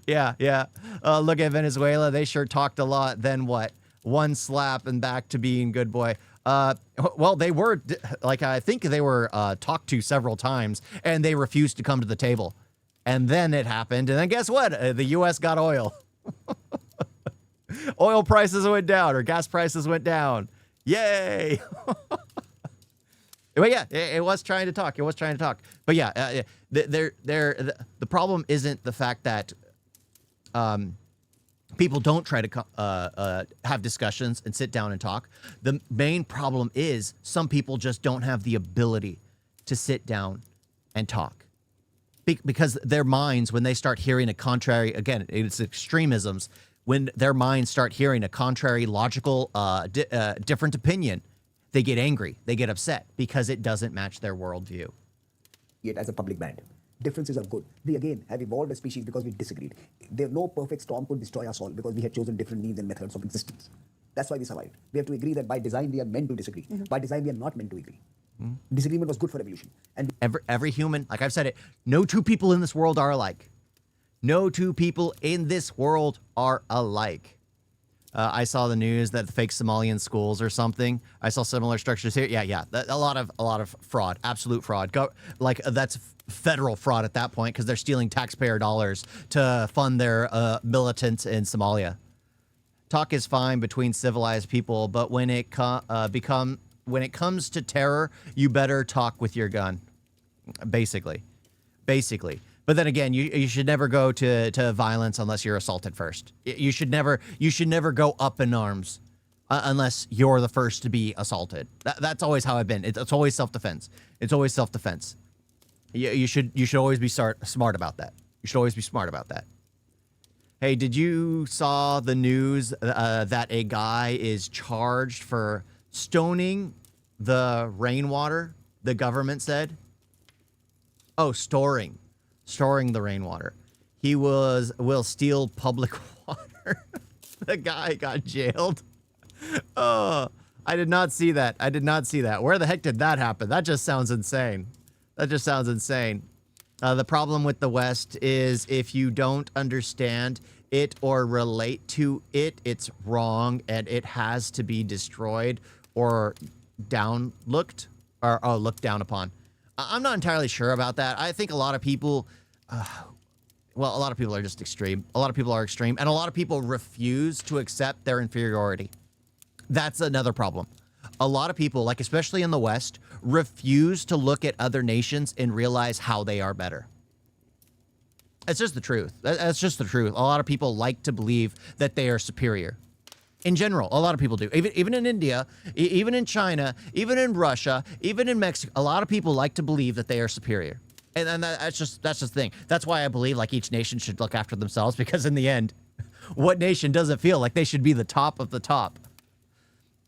Yeah. Look at Venezuela. They sure talked a lot. Then what? One slap and back to being good boy. Well, they were, like, I think they were talked to several times, and they refused to come to the table. And then it happened, and then guess what? The U.S. got oil. Oil prices went down, or gas prices went down. Yay! But yeah, it was trying to talk. It was trying to talk. But yeah, the problem isn't the fact that people don't try to have discussions and sit down and talk. The main problem is some people just don't have the ability to sit down and talk. Because their minds, when they start hearing a contrary, again, it's extremisms, when their minds start hearing a contrary, logical, different opinion, they get angry, they get upset because it doesn't match their worldview. Yet as a public band, differences are good. We again have evolved as species because we disagreed. There's no perfect storm could destroy us all because we had chosen different means and methods of existence. That's why we survived. We have to agree that by design we are meant to disagree. By design we are not meant to agree. Disagreement was good for evolution. And every human, like I've said it, no two people in this world are alike. No two people in this world are alike. I saw the news that the fake Somalian schools or something. I saw similar structures here. Yeah. A lot of fraud, absolute fraud. That's federal fraud at that point because they're stealing taxpayer dollars to fund their militants in Somalia. Talk is fine between civilized people, but when it comes to terror, you better talk with your gun. Basically. But then again, you should never go to violence unless you're assaulted first. You should never go up in arms unless you're the first to be assaulted. That's always how I've been. It's always self-defense. It's always self-defense. You should always be smart about that. You should always be smart about that. Hey, did you saw the news that a guy is charged for stoning the rainwater? The government said. Oh, storing the rainwater. He will steal public water. The guy got jailed. Oh, I did not see that. Where the heck did that happen? That just sounds insane. The problem with the West is if you don't understand it or relate to it, it's wrong and it has to be destroyed or looked down upon. I'm not entirely sure about that. I think a lot of people, a lot of people are just extreme. A lot of people are extreme, and a lot of people refuse to accept their inferiority. That's another problem. A lot of people, like especially in the West, refuse to look at other nations and realize how they are better. It's just the truth. That's just the truth. A lot of people like to believe that they are superior. In general, a lot of people do. Even in India, even in China, even in Russia, even in Mexico, a lot of people like to believe that they are superior. And that's just the thing. That's why I believe like each nation should look after themselves, because in the end, what nation doesn't feel like they should be the top of the top?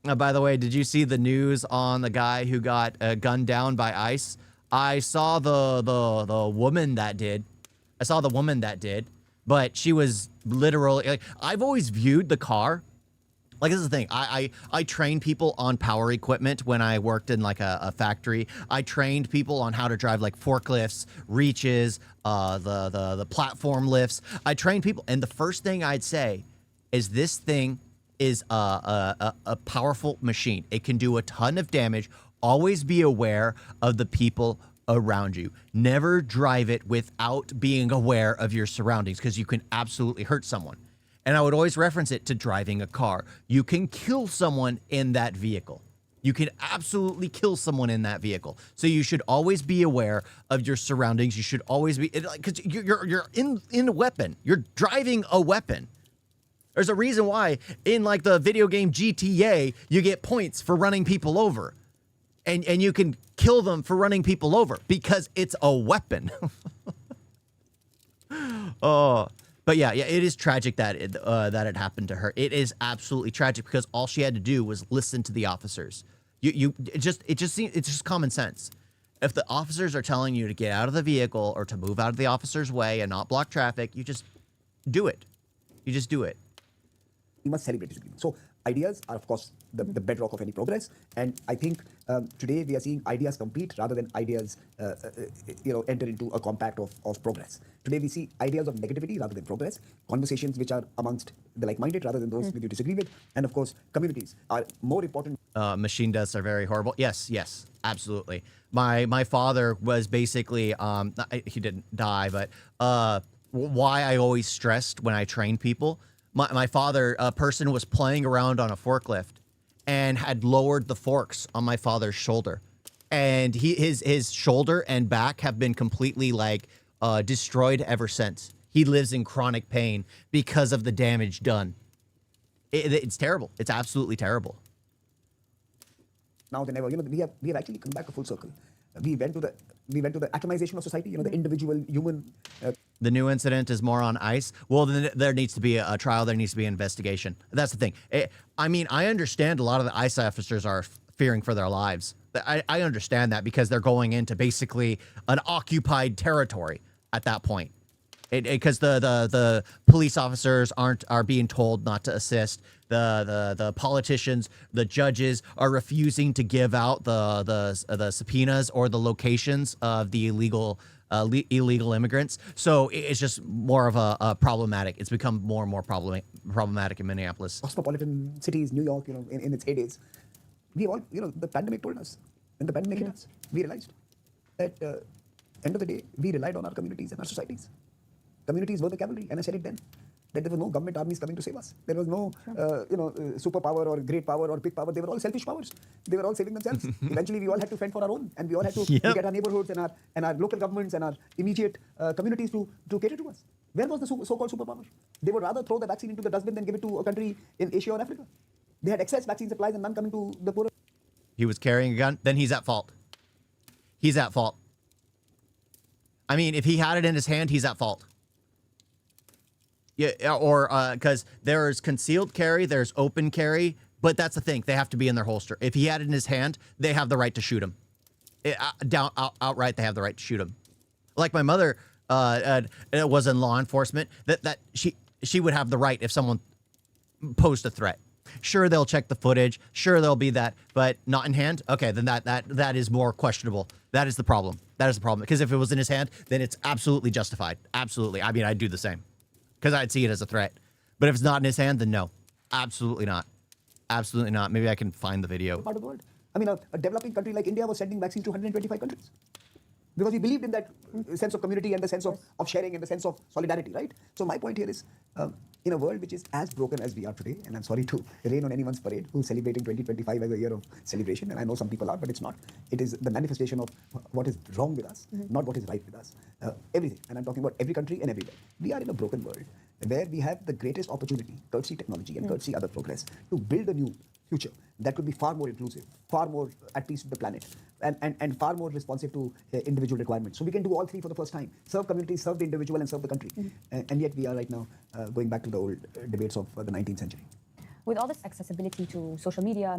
By the way, did you see the news on the guy who got gunned down by ICE? I saw the woman that did. But she was literally like, I've always viewed the car. Like, this is the thing. I trained people on power equipment when I worked in like a factory. I trained people on how to drive like forklifts, reaches, the platform lifts. I trained people, and the first thing I'd say is this thing is a powerful machine. It can do a ton of damage. Always be aware of the people around you. Never drive it without being aware of your surroundings, because you can absolutely hurt someone. And I would always reference it to driving a car. You can kill someone in that vehicle. You can absolutely kill someone in that vehicle. So you should always be aware of your surroundings. You should always be, because you're in a weapon. You're driving a weapon. There's a reason why in like the video game GTA, you get points for running people over. And you can kill them for running people over because it's a weapon. Oh. But yeah, it is tragic that it happened to her. It is absolutely tragic because all she had to do was listen to the officers. It's just common sense. If the officers are telling you to get out of the vehicle or to move out of the officer's way and not block traffic, you just do it. You just do it. We must celebrate disagreement. So ideas are, of course, the bedrock of any progress. And I think today we are seeing ideas compete rather than ideas, enter into a compact of progress. Today we see ideas of negativity rather than progress, conversations which are amongst the like-minded rather than those with you disagree with. And of course, communities are more important. Machine deaths are very horrible. Yes, absolutely. My father was basically, he didn't die, but why I always stressed when I train people, my father, a person was playing around on a forklift and had lowered the forks on my father's shoulder. and his shoulder and back have been completely like destroyed ever since. He lives in chronic pain because of the damage done. It's terrible. It's absolutely terrible. Now than ever, we have actually come back a full circle. We went to the atomization of society. The individual human. The new incident is more on ice. Well, then there needs to be a trial. There needs to be an investigation. That's the thing. I mean, I understand a lot of the ICE officers are fearing for their lives. I understand that because they're going into basically an occupied territory at that point. Because the police officers are being told not to assist. The politicians, the judges are refusing to give out the subpoenas or the locations of the illegal immigrants. So it's just more of a problematic. It's become more and more problematic in Minneapolis. Cosmopolitan cities, New York, in its heydays, we all, the pandemic told us, when the pandemic hit us, we realized that end of the day, we relied on our communities and our societies. Communities were the cavalry, and I said it then, that there was no government armies coming to save us. There was no, superpower or great power or big power. They were all selfish powers. They were all saving themselves. Eventually, we all had to fend for our own, and we all had to look at our neighborhoods and our local governments and our immediate communities to cater to us. Where was the so-called superpower? They would rather throw the vaccine into the dustbin than give it to a country in Asia or Africa. They had excess vaccine supplies and none coming to the poor. He was carrying a gun. Then he's at fault. He's at fault. I mean, if he had it in his hand, he's at fault. Yeah, or because there's concealed carry, there's open carry, but that's the thing. They have to be in their holster. If he had it in his hand, they have the right to shoot him. Outright, they have the right to shoot him. Like my mother was in law enforcement, that she would have the right if someone posed a threat. Sure, they'll check the footage. Sure, there'll be that, but not in hand. Okay, then that is more questionable. That is the problem. That is the problem. Because if it was in his hand, then it's absolutely justified. Absolutely. I mean, I'd do the same. Because I'd see it as a threat. But if it's not in his hand, then no. Absolutely not. Absolutely not. Maybe I can find the video. Part of the world. I mean, a developing country like India was sending vaccines to 125 countries. Because we believed in that sense of community and the sense of sharing and the sense of solidarity, right? So my point here is, in a world which is as broken as we are today, and I'm sorry to rain on anyone's parade who's celebrating 2025 as a year of celebration, and I know some people are, but it's not. It is the manifestation of what is wrong with us, not what is right with us. Everything, and I'm talking about every country and everywhere. We are in a broken world where we have the greatest opportunity, courtesy technology and courtesy other progress, to build a new future that could be far more inclusive, far more at peace with the planet, and far more responsive to individual requirements. So we can do all three for the first time: serve communities, serve the individual, and serve the country. And yet we are right now going back to the old debates of the 19th century. With all this accessibility to social media,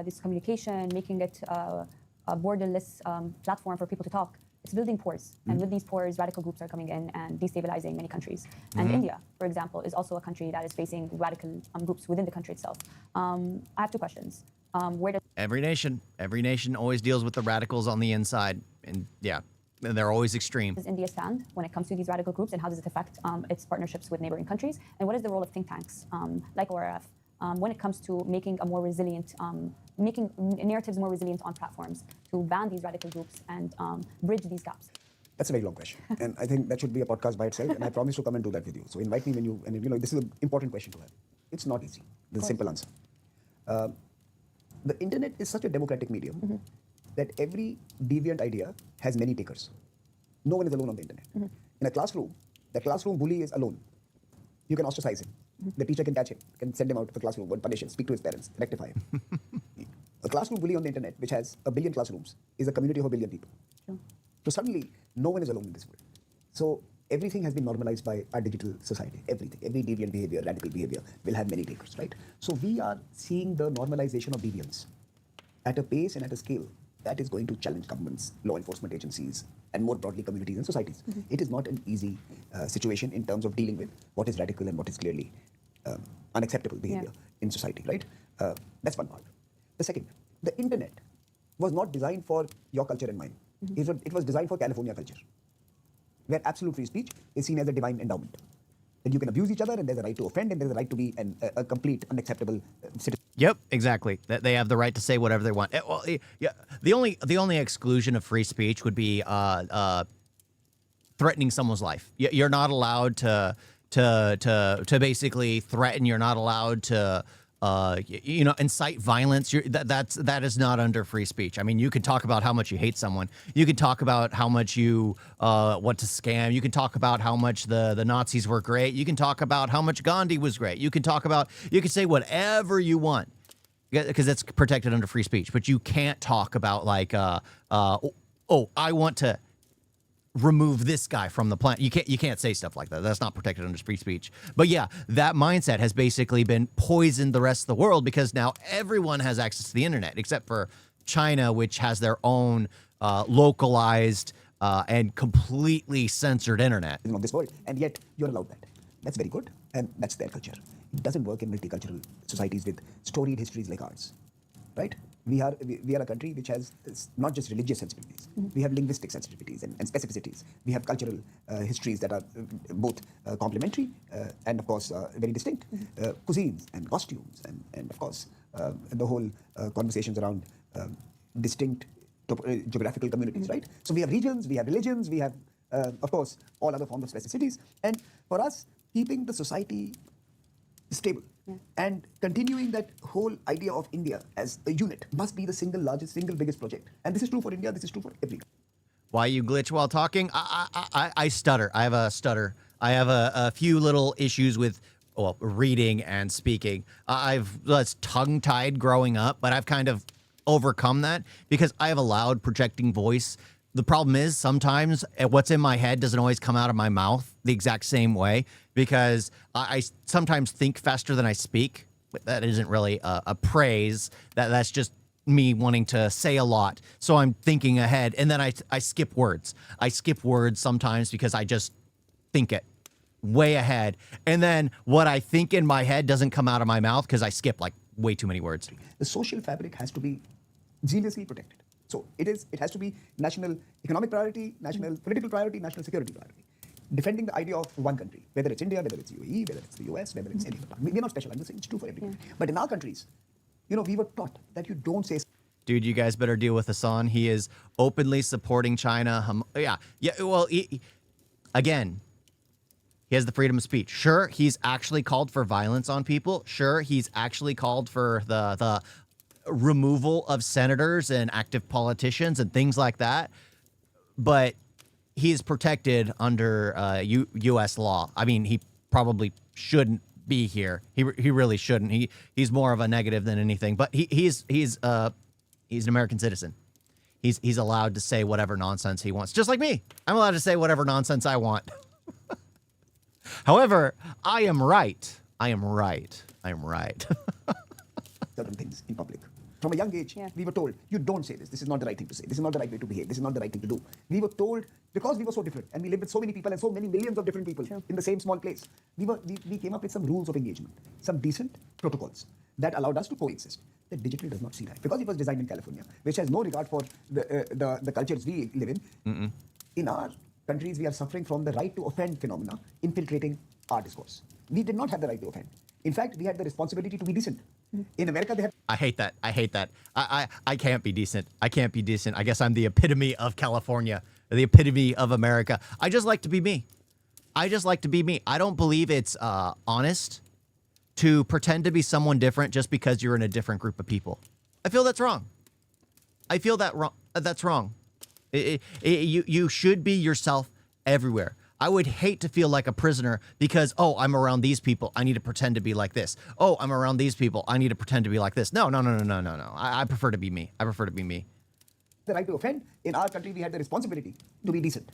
this communication, making it a borderless platform for people to talk, it's building pores. And with these pores, radical groups are coming in and destabilizing many countries. And India, for example, is also a country that is facing radical groups within the country itself. I have two questions. Where does Every nation always deals with the radicals on the inside. And yeah, they're always extreme. India stand when it comes to these radical groups, and how does it affect its partnerships with neighboring countries? And what is the role of think tanks like ORF when it comes to making a more resilient, making narratives more resilient on platforms to ban these radical groups and bridge these gaps? That's a very long question, and I think that should be a podcast by itself. And I promise to come and do that with you. So invite me when you. And this is an important question to have. It's not easy. There's a simple answer. The internet is such a democratic medium that every deviant idea has many takers. No one is alone on the internet. In a classroom, the classroom bully is alone. You can ostracize him. The teacher can catch him, can send him out of the classroom, punish him, speak to his parents, rectify him. A classroom bully on the internet, which has 1 billion classrooms, is a community of 1 billion people. Sure. So suddenly, no one is alone in this world. So everything has been normalized by our digital society. Everything, every deviant behavior, radical behavior will have many takers, right? So we are seeing the normalization of deviance at a pace and at a scale that is going to challenge governments, law enforcement agencies, and more broadly communities and societies. It is not an easy situation in terms of dealing with what is radical and what is clearly unacceptable behavior in society, right? That's one part. The second, the internet was not designed for your culture and mine. It was designed for California culture, where absolute free speech is seen as a divine endowment. That you can abuse each other, and there's a right to offend, and there's a right to be a complete, unacceptable citizen. Yep, exactly. That they have the right to say whatever they want. Well, yeah, the only exclusion of free speech would be threatening someone's life. You're not allowed to basically threaten. You're not allowed to incite violence. That is not under free speech. I mean, you can talk about how much you hate someone. You can talk about how much you want to scam. You can talk about how much the Nazis were great. You can talk about how much Gandhi was great. You can say whatever you want because it's protected under free speech. But you can't talk about like, I want to remove this guy from the planet. You can't say stuff like that. That's not protected under free speech. But yeah, that mindset has basically been poisoned the rest of the world because now everyone has access to the internet except for China, which has their own localized and completely censored internet. Of this world, and yet you're allowed that. That's very good, and that's their culture. It doesn't work in multicultural societies with storied histories like ours, right? We are a country which has not just religious sensibilities. We have linguistic sensitivities and specificities. We have cultural histories that are both complementary and, of course, very distinct. Cuisines and costumes and of course, the whole conversations around distinct geographical communities, right? So we have regions, we have religions, we have, of course, all other forms of specificities. And for us, keeping the society stable and continuing that whole idea of India as a unit must be the single biggest project. And this is true for India, this is true for every. Why you glitch while talking? I stutter. I have a stutter. I have a few little issues with reading and speaking. I was tongue-tied growing up, but I've kind of overcome that because I have a loud projecting voice. The problem is sometimes what's in my head doesn't always come out of my mouth the exact same way because I sometimes think faster than I speak. That isn't really a praise. That's just me wanting to say a lot. So I'm thinking ahead and then I skip words. I skip words sometimes because I just think it way ahead. And then what I think in my head doesn't come out of my mouth because I skip like way too many words. The social fabric has to be zealously protected. So it has to be national economic priority, national political priority, national security priority. Defending the idea of one country, whether it's India, whether it's UAE, whether it's the US, whether it's any other part. We're not special. I'm just saying it's true for everyone. But in our countries, we were taught that you don't say. Dude, you guys better deal with Hassan. He is openly supporting China. Yeah. Well, again, he has the freedom of speech. Sure, he's actually called for violence on people. Sure, he's actually called for the removal of senators and active politicians and things like that. But he's protected under U.S. law. I mean, he probably shouldn't be here. He really shouldn't. He's more of a negative than anything. But he's an American citizen. He's allowed to say whatever nonsense he wants, just like me. I'm allowed to say whatever nonsense I want. However, I am right. I am right. Certain things in public. From a young age, we were told, you don't say this. This is not the right thing to say. This is not the right way to behave. This is not the right thing to do. We were told, because we were so different, and we lived with so many people and so many millions of different people in the same small place, we came up with some rules of engagement, some decent protocols that allowed us to coexist. That digital does not see that. Because it was designed in California, which has no regard for the cultures we live in. In our countries, we are suffering from the right to offend phenomena infiltrating our discourse. We did not have the right to offend. In fact, we had the responsibility to be decent. In America, they have. I hate that. I can't be decent. I guess I'm the epitome of California, the epitome of America. I just like to be me. I don't believe it's honest to pretend to be someone different just because you're in a different group of people. I feel that's wrong. That's wrong. You should be yourself everywhere. I would hate to feel like a prisoner because, I'm around these people, I need to pretend to be like this. I'm around these people, I need to pretend to be like this. No. I prefer to be me. The right to offend. In our country, we had the responsibility to be decent.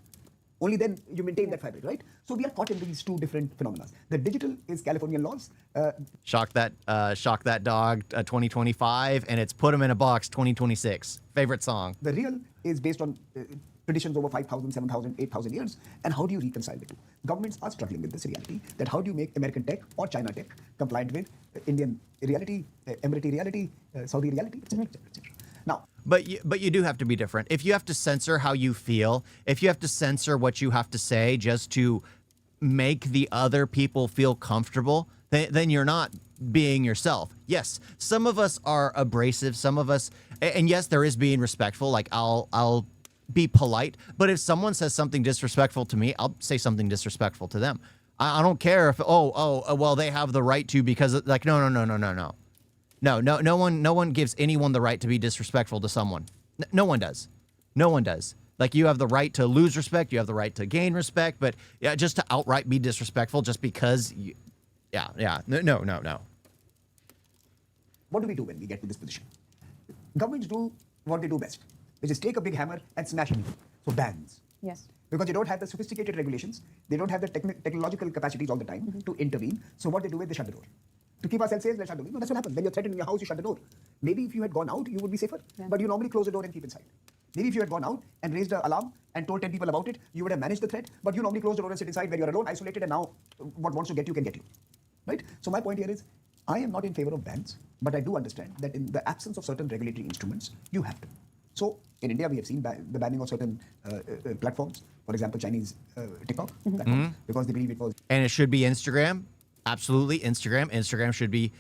Only then you maintain that fabric, right? So we are caught in these two different phenomena. The digital is Californian laws. Shock that dog 2025, and it's Put 'em in a Box 2026. Favorite song. The real is based on traditions over 5,000, 7,000, 8,000 years. And how do you reconcile the two? Governments are struggling with this reality, that how do you make American tech or China tech compliant with Indian reality, Emirati reality, Saudi reality, etc., etc., etc. Now, but you do have to be different. If you have to censor how you feel, if you have to censor what you have to say just to make the other people feel comfortable, then you're not being yourself. Yes, some of us are abrasive. Some of us, and yes, there is being respectful. Like I'll be polite, but if someone says something disrespectful to me, I'll say something disrespectful to them. I don't care if well they have the right to, because like no. No one gives anyone the right to be disrespectful to someone. No one does. No one does. Like, you have the right to lose respect, you have the right to gain respect, but yeah, just to outright be disrespectful just because you, no. What do we do when we get to this position? Governments do what they do best, which is take a big hammer and smash it. So bans. Yes. Because they don't have the sophisticated regulations, they don't have the technological capacities all the time to intervene. So what they do is they shut the door. To keep ourselves safe, they shut the door. No, that's what happens. When you're threatened in your house, you shut the door. Maybe if you had gone out, you would be safer. Yeah. But you normally close the door and keep inside. Maybe if you had gone out and raised an alarm and told 10 people about it, you would have managed the threat. But you normally close the door and sit inside where you're alone, isolated, and now what wants to get you can get you. Right? So my point here is, I am not in favor of bans, but I do understand that in the absence of certain regulatory instruments, you have to. So in India, we have seen the banning of certain platforms, for example, Chinese TikTok platforms, because they believe it was. And it should be Instagram. Absolutely, Instagram. Instagram should be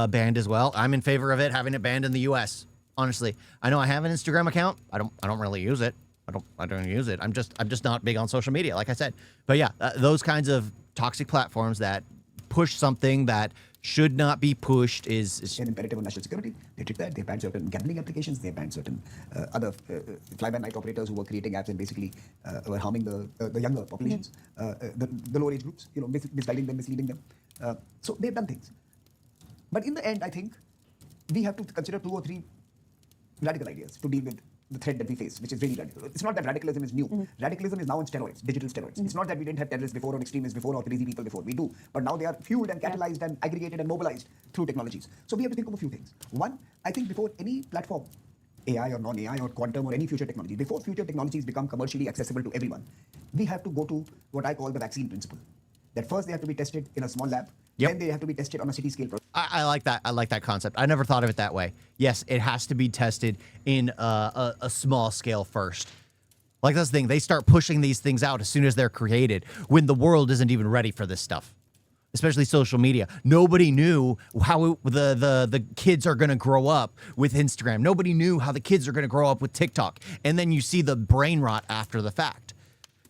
banned as well. I'm in favor of it, having it banned in the U.S. Honestly, I know I have an Instagram account. I don't really use it. I don't use it. I'm just not big on social media, like I said. But yeah, those kinds of toxic platforms that push something that should not be pushed is an imperative of national security. They did that. They banned certain gambling applications. They banned certain other fly-by-night operators who were creating apps and basically were harming the younger populations, the lower age groups, misguiding them, misleading them. So they've done things. But in the end, I think we have to consider 2 or 3 radical ideas to deal with the threat that we face, which is really radical. It's not that radicalism is new. Radicalism is now on steroids, digital steroids. It's not that we didn't have terrorists before or extremists before or crazy people before. We do. But now they are fueled and catalyzed and aggregated and mobilized through technologies. So we have to think of a few things. One, I think before any platform, AI or non-AI or quantum or any future technology, before future technologies become commercially accessible to everyone, we have to go to what I call the vaccine principle. That first they have to be tested in a small lab, then they have to be tested on a city scale. I like that. I like that concept. I never thought of it that way. Yes, it has to be tested in a small scale first. Like, that's the thing. They start pushing these things out as soon as they're created, when the world isn't even ready for this stuff. Especially social media. Nobody knew how the kids are going to grow up with Instagram. Nobody knew how the kids are going to grow up with TikTok. And then you see the brain rot after the fact.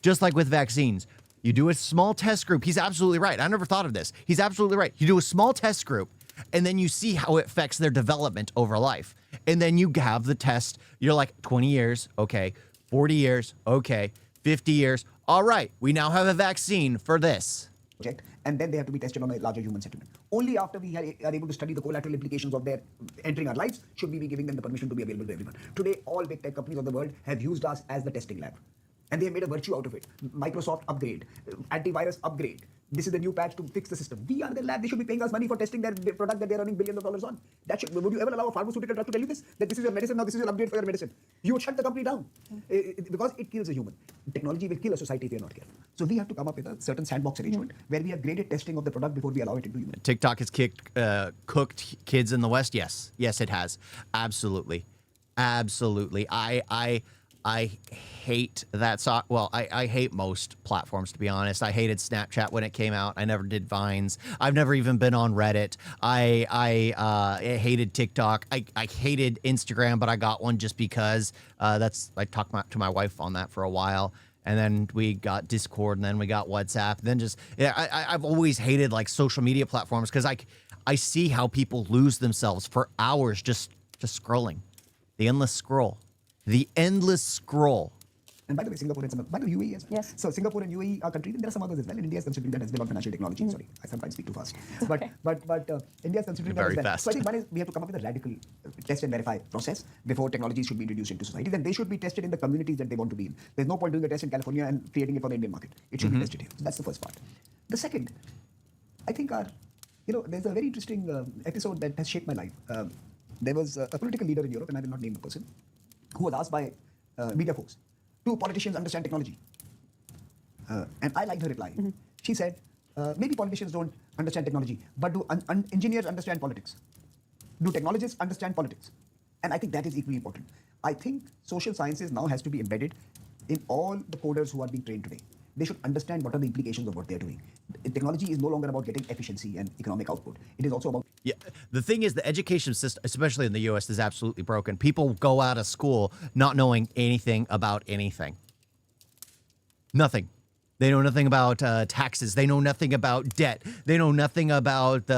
Just like with vaccines. You do a small test group. He's absolutely right. I never thought of this. He's absolutely right. You do a small test group, and then you see how it affects their development over life. And then you have the test. You're like, 20 years, okay. 40 years, okay. 50 years, all right. We now have a vaccine for this. And then they have to be tested on a larger human settlement. Only after we are able to study the collateral implications of their entering our lives should we be giving them the permission to be available to everyone. Today, all big tech companies of the world have used us as the testing lab. And they have made a virtue out of it. Microsoft upgrade, antivirus upgrade. This is the new patch to fix the system. We are their lab. They should be paying us money for testing their product that they're earning billions of dollars on. Would you ever allow a pharmaceutical drug to tell you this? That this is your medicine, now this is your upgrade for your medicine. You would shut the company down because it kills a human. Technology will kill a society if we are not careful. So we have to come up with a certain sandbox arrangement where we have graded testing of the product before we allow it into human. TikTok has cooked kids in the West? Yes. Yes, it has. Absolutely. Absolutely. I hate that. Well, I hate most platforms, to be honest. I hated Snapchat when it came out. I never did Vines. I've never even been on Reddit. I hated TikTok. I hated Instagram, but I got one just because I talked to my wife on that for a while. And then we got Discord, and then we got WhatsApp. And then I've always hated like social media platforms because I see how people lose themselves for hours just scrolling. The endless scroll. The endless scroll. And by the way, Singapore and by the way, UAE as well. Yes. So Singapore and UAE are countries, and there are some others as well. And India is considering that as well on financial technology. Sorry, I sometimes speak too fast. But India is considering that as well. Fast. So I think one is we have to come up with a radical test and verify process before technologies should be introduced into society. Then they should be tested in the communities that they want to be in. There's no point doing a test in California and creating it for the Indian market. It should be tested here. So that's the first part. The second, I think there's a very interesting episode that has shaped my life. There was a political leader in Europe, and I will not name the person, who was asked by media folks, do politicians understand technology? And I liked her reply. She said, maybe politicians don't understand technology, but do engineers understand politics? Do technologists understand politics? And I think that is equally important. I think social sciences now has to be embedded in all the coders who are being trained today. They should understand what are the implications of what they're doing. Technology is no longer about getting efficiency and economic output. It is also about... Yeah, the thing is, the education system, especially in the U.S., is absolutely broken. People go out of school not knowing anything about anything. Nothing. They know nothing about taxes. They know nothing about debt. They know nothing about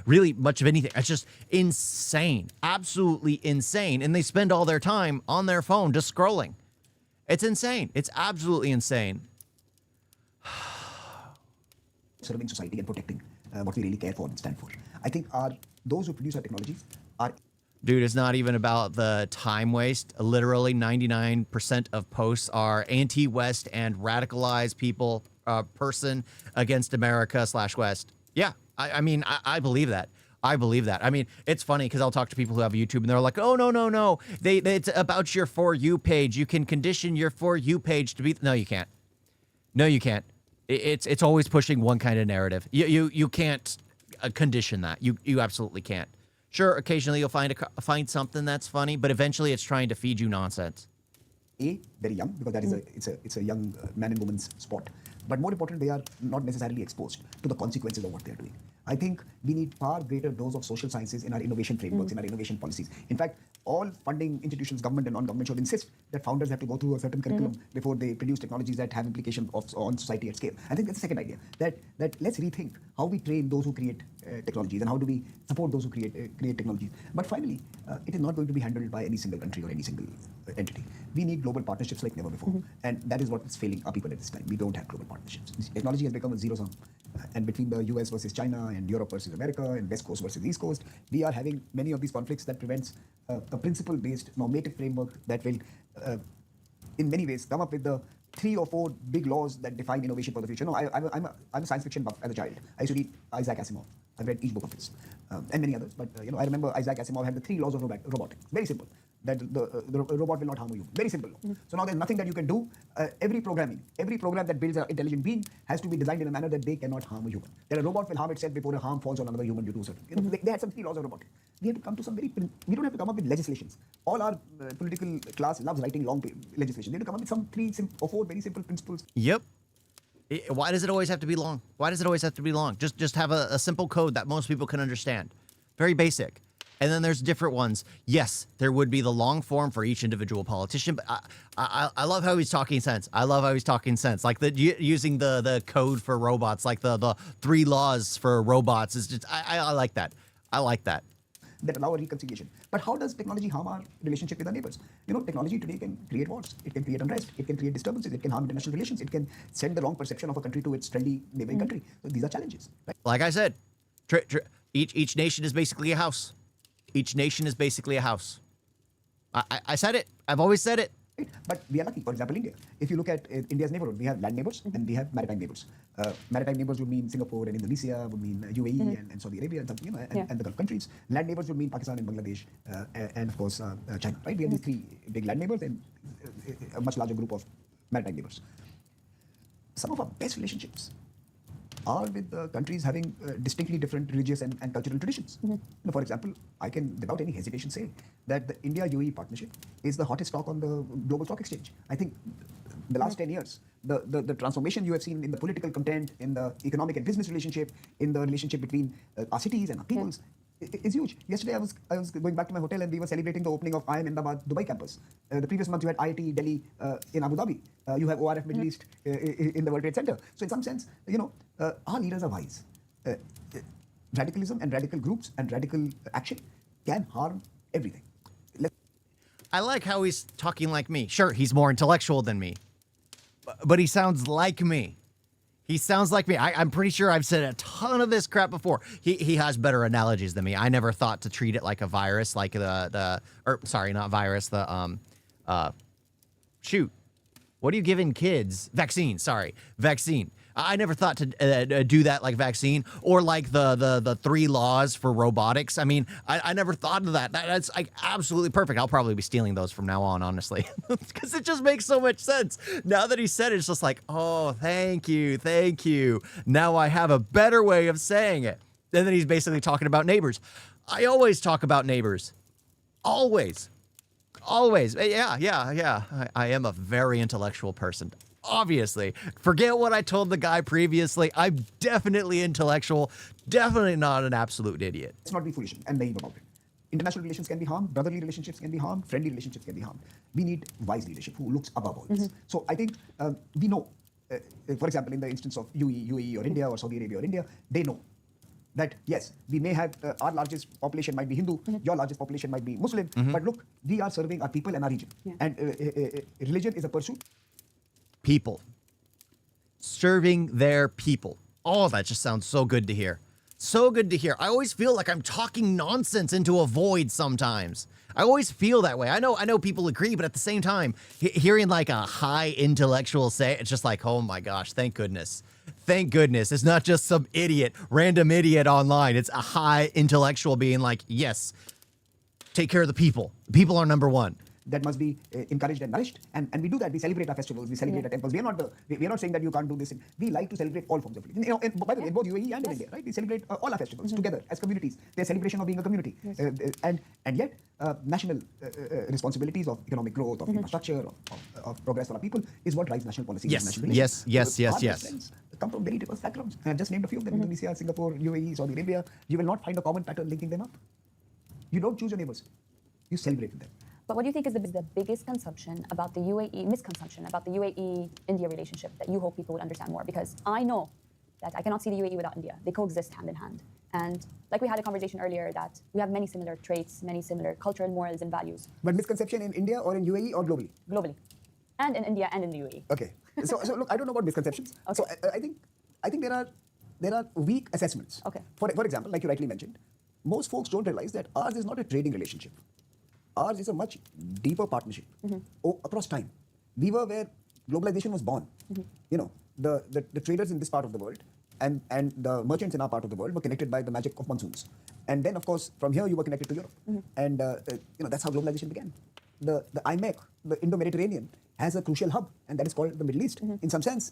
really much of anything. It's just insane, absolutely insane. And they spend all their time on their phone just scrolling. It's insane. It's absolutely insane. Serving society and protecting what we really care for and stand for. I think those who produce our technologies are... Dude, it's not even about the time waste. Literally 99% of posts are anti-West and radicalized people, person against America / West. Yeah, I mean, I believe that. I believe that. I mean, it's funny because I'll talk to people who have YouTube and they're like, oh, no. It's about your For You page. You can condition your For You page to be... No, you can't. No, you can't. It's always pushing one kind of narrative. You can't condition that. You absolutely can't. Sure, occasionally you'll find something that's funny, but eventually it's trying to feed you nonsense. Very young, because that is it's a young man and woman's sport. But more important, they are not necessarily exposed to the consequences of what they're doing. I think we need far greater dose of social sciences in our innovation frameworks, in our innovation policies. In fact, all funding institutions, government and non-government, should insist that founders have to go through a certain curriculum before they produce technologies that have implication on society at scale. I think that's the second idea, that let's rethink how we train those who create technologies and how do we support those who create technologies. But finally, it is not going to be handled by any single country or any single entity. We need global partnerships like never before. And that is what is failing our people at this time. We don't have global partnerships. Technology has become a zero sum. And between the US versus China and Europe versus America and West Coast versus East Coast, we are having many of these conflicts that prevents a principle-based normative framework that will, in many ways, come up with the 3 or 4 big laws that define innovation for the future. No, I'm a science fiction buff as a child. I used to read Isaac Asimov. I've read each book of his, and many others. But I remember Isaac Asimov had the 3 laws of robotics. Very simple. That the robot will not harm you. Very simple. So now there's nothing that you can do. Every program that builds an intelligent being has to be designed in a manner that they cannot harm a human. That a robot will harm itself before a harm falls on another human due to certain. They had some 3 laws of robotics. We have to come to some we don't have to come up with legislations. All our political class loves writing long legislation. They have to come up with some 3 or 4 very simple principles. Yep. Why does it always have to be long? Why does it always have to be long? Just have a simple code that most people can understand. Very basic. And then there's different ones. Yes, there would be the long form for each individual politician, but I love how he's talking sense. I love how he's talking sense. Like using the code for robots, like the 3 laws for robots is just, I like that. I like that. That allow a reconciliation. But how does technology harm our relationship with our neighbors? Technology today can create wars. It can create unrest. It can create disturbances. It can harm international relations. It can send the wrong perception of a country to its friendly neighboring country. So these are challenges. Right? Like I said, each nation is basically a house. Each nation is basically a house. I said it. I've always said it. But we are lucky. For example, India. If you look at India's neighborhood, we have land neighbors and we have maritime neighbors. Maritime neighbors would mean Singapore and Indonesia, would mean UAE and Saudi Arabia, and the Gulf countries. Land neighbors would mean Pakistan and Bangladesh, and of course China. Right? We have these 3 big land neighbors and a much larger group of maritime neighbors. Some of our best relationships are with the countries having distinctly different religious and cultural traditions. For example, I can without any hesitation say that the India-UAE partnership is the hottest stock on the global stock exchange. I think the last 10 years, the transformation you have seen in the political content, in the economic and business relationship, in the relationship between our cities and our peoples, is huge. Yesterday, I was going back to my hotel and we were celebrating the opening of IIM Ahmedabad Dubai campus. The previous month, you had IIT Delhi in Abu Dhabi. You have ORF Middle East in the World Trade Center. So in some sense, our leaders are wise. Radicalism and radical groups and radical action can harm everything. I like how he's talking like me. Sure, he's more intellectual than me, but he sounds like me. He sounds like me. I'm pretty sure I've said a ton of this crap before. He has better analogies than me. I never thought to treat it like a virus, like sorry, not virus, shoot. What are you giving kids? Vaccine, sorry. Vaccine. I never thought to do that like vaccine or like the 3 laws for robotics. I mean, I never thought of that. That's like absolutely perfect. I'll probably be stealing those from now on, honestly, because it just makes so much sense. Now that he said it, it's just like, oh, thank you. Now I have a better way of saying it. And then he's basically talking about neighbors. I always talk about neighbors. Always. Yeah. I am a very intellectual person. Obviously. Forget what I told the guy previously. I'm definitely intellectual, definitely not an absolute idiot. Let's not be foolish and naive about it. international relations can be harmed, brotherly relationships can be harmed, friendly relationships can be harmed. We need wise leadership who looks above all this. So I think we know, for example, in the instance of UAE or India or Saudi Arabia or India, they know that yes, we may have our largest population might be Hindu, your largest population might be Muslim, but look, we are serving our people and our region. And religion is a pursuit. People. Serving their people. Oh, that just sounds so good to hear. So good to hear. I always feel like I'm talking nonsense into a void sometimes. I always feel that way. I know people agree, but at the same time, hearing like a high intellectual say, it's just like, oh my gosh, thank goodness. Thank goodness. It's not just some idiot, random idiot online. It's a high intellectual being like, yes, take care of the people. People are number one. That must be encouraged and nourished, and we do that. We celebrate our festivals, we celebrate our temples. We are not saying that you can't do this. We like to celebrate all forms of religion. You know, by the way, in both UAE and in India, right? We celebrate all our festivals together as communities. They're celebration of being a community, and yet national responsibilities of economic growth, of infrastructure, of progress for our people is what drives national policy. Yes, national yes, relations. yes. Friends come from very diverse backgrounds. And I've just named a few of them: Indonesia, Singapore, UAE, Saudi Arabia. You will not find a common pattern linking them up. You don't choose your neighbors; you celebrate with them. But what do you think is the biggest misconception about the UAE-India relationship that you hope people would understand more? Because I know that I cannot see the UAE without India. They coexist hand in hand. And like we had a conversation earlier that we have many similar traits, many similar cultural morals and values. But misconception in India or in UAE or globally? Globally. And in India and in the UAE. Okay. So look, I don't know about misconceptions. Okay. So I think there are weak assessments. Okay. For example, like you rightly mentioned, most folks don't realize that ours is not a trading relationship. Ours is a much deeper partnership across time. We were where globalization was born. You know, the traders in this part of the world and the merchants in our part of the world were connected by the magic of monsoons. And then, of course, from here you were connected to Europe. And you know, that's how globalization began. The IMEC, the Indo-Mediterranean, has a crucial hub, and that is called the Middle East. In some sense,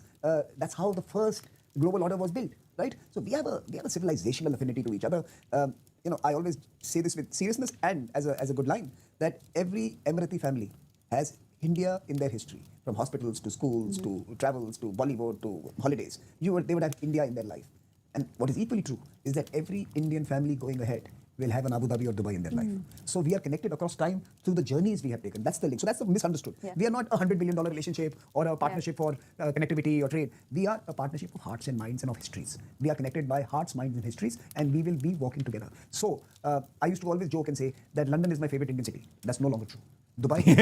that's how the first global order was built, right? So we have a civilizational affinity to each other. You know, I always say this with seriousness and as a good line, that every Emirati family has India in their history, from hospitals to schools to travels to Bollywood to holidays. They would have India in their life. And what is equally true is that every Indian family going ahead will have an Abu Dhabi or Dubai in their life. So we are connected across time through the journeys we have taken. That's the link. So that's the misunderstood. Yeah. We are not a $100 billion relationship or a partnership for connectivity or trade. We are a partnership of hearts and minds and of histories. We are connected by hearts, minds and histories, and we will be walking together. So I used to always joke and say that London is my favorite Indian city. That's no longer true. Dubai is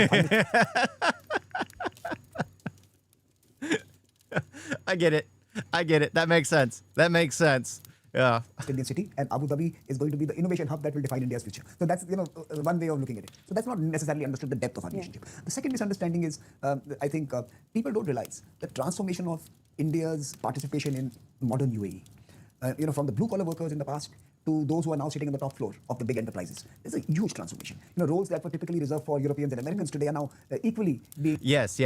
I get it. That makes sense. Yeah. Indian city, and Abu Dhabi is going to be the innovation hub that will define India's future. So that's one way of looking at it. So that's not necessarily understood the depth of our relationship. The second misunderstanding is I think people don't realize the transformation of India's participation in modern UAE. You know, from the blue collar workers in the past to those who are now sitting on the top floor of the big enterprises. There's a huge transformation. You know, roles that were typically reserved for Europeans and Americans today are now equally being... Yes.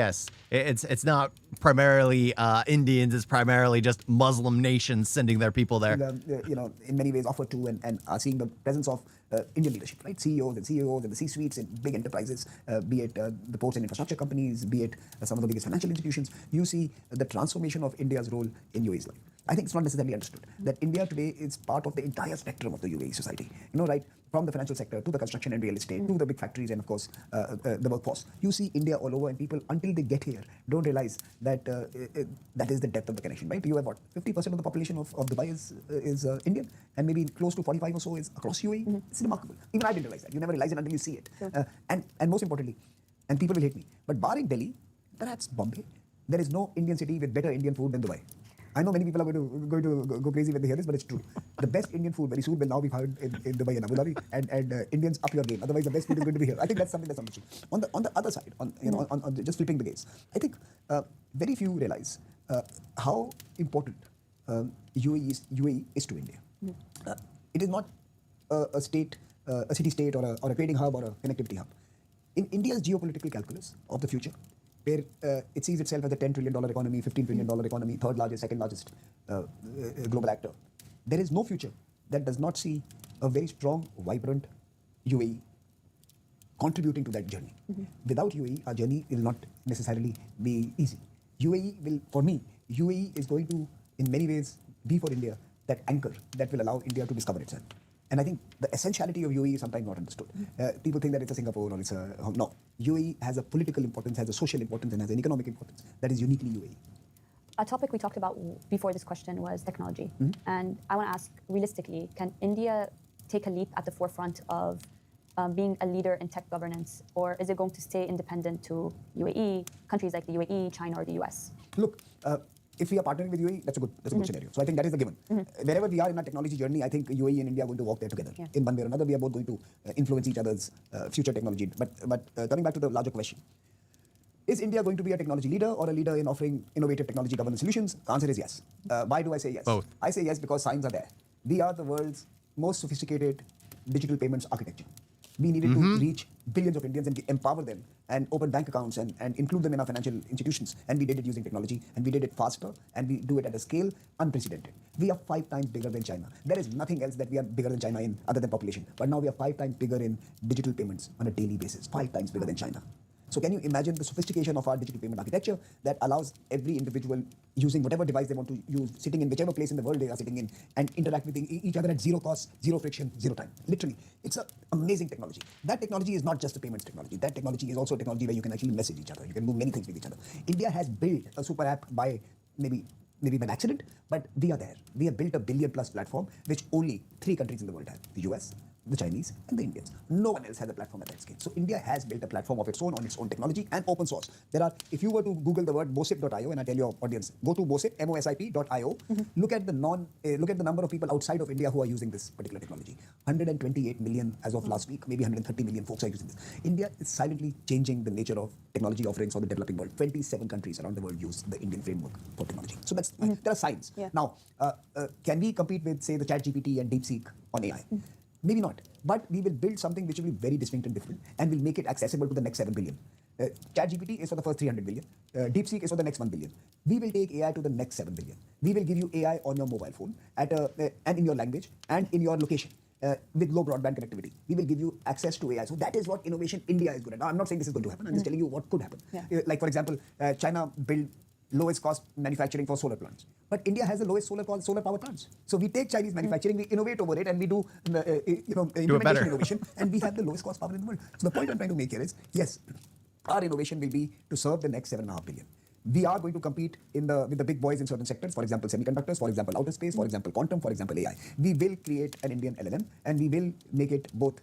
It's not primarily Indians. It's primarily just Muslim nations sending their people there. You know, in many ways offered to and are seeing the presence of Indian leadership, right? CEOs and the C-suites in big enterprises, be it the ports and infrastructure companies, be it some of the biggest financial institutions. You see the transformation of India's role in UAE's life. I think it's not necessarily understood that India today is part of the entire spectrum of the UAE society. You know, right? From the financial sector to the construction and real estate to the big factories and, of course, the workforce. You see India all over, and people, until they get here, don't realize that that is the depth of the connection, right? You have what? 50% of the population of Dubai is Indian, and maybe close to 45 or so is across UAE. It's remarkable. Even I didn't realize that. You never realize it until you see it. Sure. And most importantly, and people will hate me, but barring Delhi, perhaps Bombay, there is no Indian city with better Indian food than Dubai. I know many people are going to go crazy when they hear this, but it's true. The best Indian food very soon will now be found in Dubai and Abu Dhabi, and Indians up your game. Otherwise, the best food is going to be here. I think that's something that's understood. On the other side, on just flipping the gaze, I think very few realize how important UAE is to India. It is not a state, a city-state, or a trading hub or a connectivity hub. In India's geopolitical calculus of the future, where it sees itself as a $10 trillion economy, $15 trillion economy, third largest, second largest global actor, there is no future that does not see a very strong, vibrant UAE contributing to that journey. Without UAE, our journey will not necessarily be easy. For me, UAE is going to, in many ways, be for India that anchor that will allow India to discover itself. And I think the essentiality of UAE is sometimes not understood. People think that it's a Singapore or it's a... No. UAE has a political importance, has a social importance, and has an economic importance that is uniquely UAE. A topic we talked about before this question was technology. And I want to ask, realistically, can India take a leap at the forefront of being a leader in tech governance, or is it going to stay independent to UAE, countries like the UAE, China, or the US? Look, if we are partnering with UAE, that's a good scenario. So I think that is the given. Wherever we are in our technology journey, I think UAE and India are going to walk there together. In one way or another, we are both going to influence each other's future technology. But coming back to the larger question, is India going to be a technology leader or a leader in offering innovative technology governance solutions? The answer is yes. Why do I say yes? Both. I say yes because signs are there. We are the world's most sophisticated digital payments architecture. We needed to reach billions of Indians and empower them and open bank accounts and include them in our financial institutions. And we did it using technology, and we did it faster, and we do it at a scale unprecedented. We are 5 times bigger than China. There is nothing else that we are bigger than China in other than population. But now we are 5 times bigger in digital payments on a daily basis, 5 times bigger than China. So can you imagine the sophistication of our digital payment architecture that allows every individual using whatever device they want to use, sitting in whichever place in the world they are sitting in, and interact with each other at zero cost, zero friction, zero time. Literally, it's an amazing technology. That technology is not just a payments technology. That technology is also a technology where you can actually message each other. You can do many things with each other. India has built a super app by maybe by accident, but we are there. We have built a billion-plus platform, which only 3 countries in the world have: the US, the Chinese, and the Indians. No one else has a platform at that scale. So India has built a platform of its own on its own technology and open source. If you were to Google the word bosip.io, and I tell your audience, go to bosip, MOSIP.io, look at the number of people outside of India who are using this particular technology. 128 million as of last week, maybe 130 million folks are using this. India is silently changing the nature of technology offerings for the developing world. 27 countries around the world use the Indian framework for technology. So that's there are signs. Yeah. Now, can we compete with, say, the ChatGPT and DeepSeek on AI? Maybe not, but we will build something which will be very distinct and different, and will make it accessible to the next 7 billion. ChatGPT is for the first 300 billion. DeepSeek is for the next 1 billion. We will take AI to the next 7 billion. We will give you AI on your mobile phone and in your language and in your location. With low broadband connectivity, we will give you access to AI. So that is what innovation India is good at. Now, I'm not saying this is going to happen. I'm just telling you what could happen. Yeah. Like, for example, China built lowest cost manufacturing for solar plants. But India has the lowest solar power plants. So we take Chinese manufacturing, we innovate over it, and we do implementation innovation, and we have the lowest cost power in the world. So the point I'm trying to make here is, yes, our innovation will be to serve the next 7.5 billion. We are going to compete with the big boys in certain sectors, for example, semiconductors, for example, outer space, for example, quantum, for example, AI. We will create an Indian LLM, and we will make it both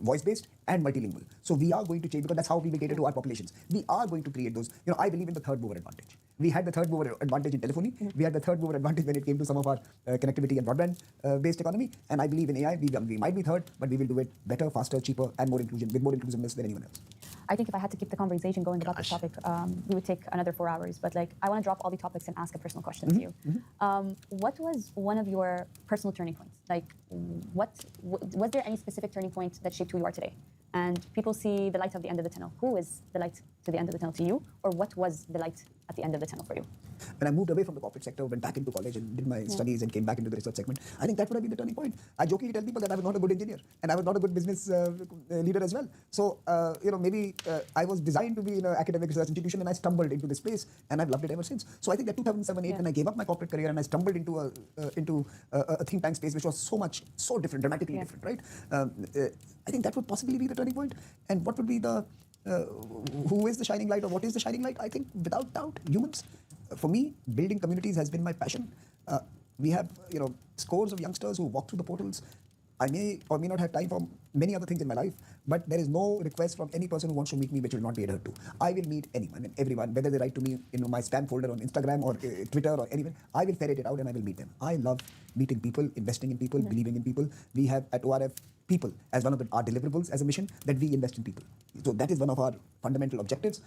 voice-based and multilingual. So we are going to change, because that's how we will cater to our populations. We are going to create those. I believe in the third mover advantage. We had the third mover advantage in telephony. We had the third mover advantage when it came to some of our connectivity and broadband-based economy. And I believe in AI. We might be third, but we will do it better, faster, cheaper, and more inclusion, with more inclusiveness than anyone else. I think if I had to keep the conversation going about this topic, we would take another 4 hours. But I want to drop all the topics and ask a personal question to you. What was one of your personal turning points? Was there any specific turning point that shaped who you are today? And people see the light at the end of the tunnel. Who is the light to the end of the tunnel to you? Or what was the light at the end of the tunnel for you? When I moved away from the corporate sector, went back into college and did my studies and came back into the research segment, I think that would have been the turning point. I jokingly tell people that I was not a good engineer and I was not a good business leader as well. So, maybe I was designed to be in an academic research institution, and I stumbled into this space, and I've loved it ever since. So I think that 2007-8, when I gave up my corporate career and I stumbled into a think tank space, which was so different, dramatically different, right? I think that would possibly be the turning point. And what would be who is the shining light, or what is the shining light? I think without doubt, humans. For me, building communities has been my passion. We have, scores of youngsters who walk through the portals. I may or may not have time for many other things in my life, but there is no request from any person who wants to meet me which will not be adhered to. I will meet anyone and everyone, whether they write to me in my spam folder on Instagram or Twitter or anywhere. I will ferret it out and I will meet them. I love meeting people, investing in people, believing in people. We have at ORF people as one of our deliverables as a mission, that we invest in people. So that is one of our fundamental objectives.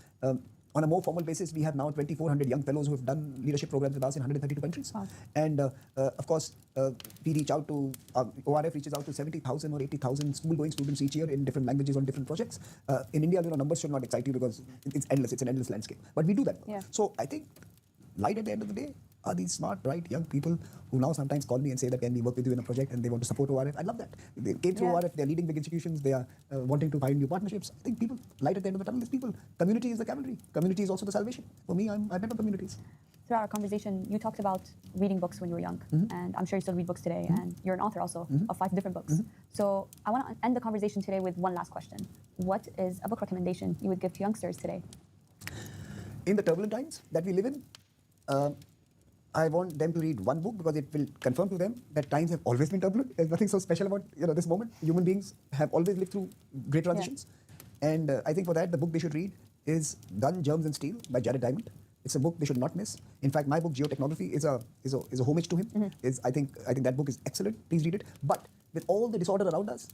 On a more formal basis, we have now 2,400 young fellows who have done leadership programs with us in 132 countries. Wow. And of course, we reach out to, ORF reaches out to 70,000 or 80,000 school-going students each year in different languages on different projects. In India, numbers should not excite you because it's endless. It's an endless landscape. But we do that. Yeah. So I think light at the end of the day are these smart, bright, young people who now sometimes call me and say that, can we work with you in a project, and they want to support ORF. I love that. They came through ORF, they're leading big institutions, they are wanting to find new partnerships. I think light at the end of the tunnel is people. Community is the cavalry. Community is also the salvation. For me, I'm a member of communities. throughout our conversation, you talked about reading books when you were young, and I'm sure you still read books today, and you're an author also of 5 different books. So I want to end the conversation today with one last question. What is a book recommendation you would give to youngsters today? In the turbulent times that we live in, I want them to read one book because it will confirm to them that times have always been turbulent. There's nothing so special about this moment. Human beings have always lived through great transitions. Yeah. And I think for that, the book they should read is Gun, Germs and Steel by Jared Diamond. It's a book they should not miss. In fact, my book, Geotechnology, is a homage to him. I think that book is excellent. Please read it. But with all the disorder around us,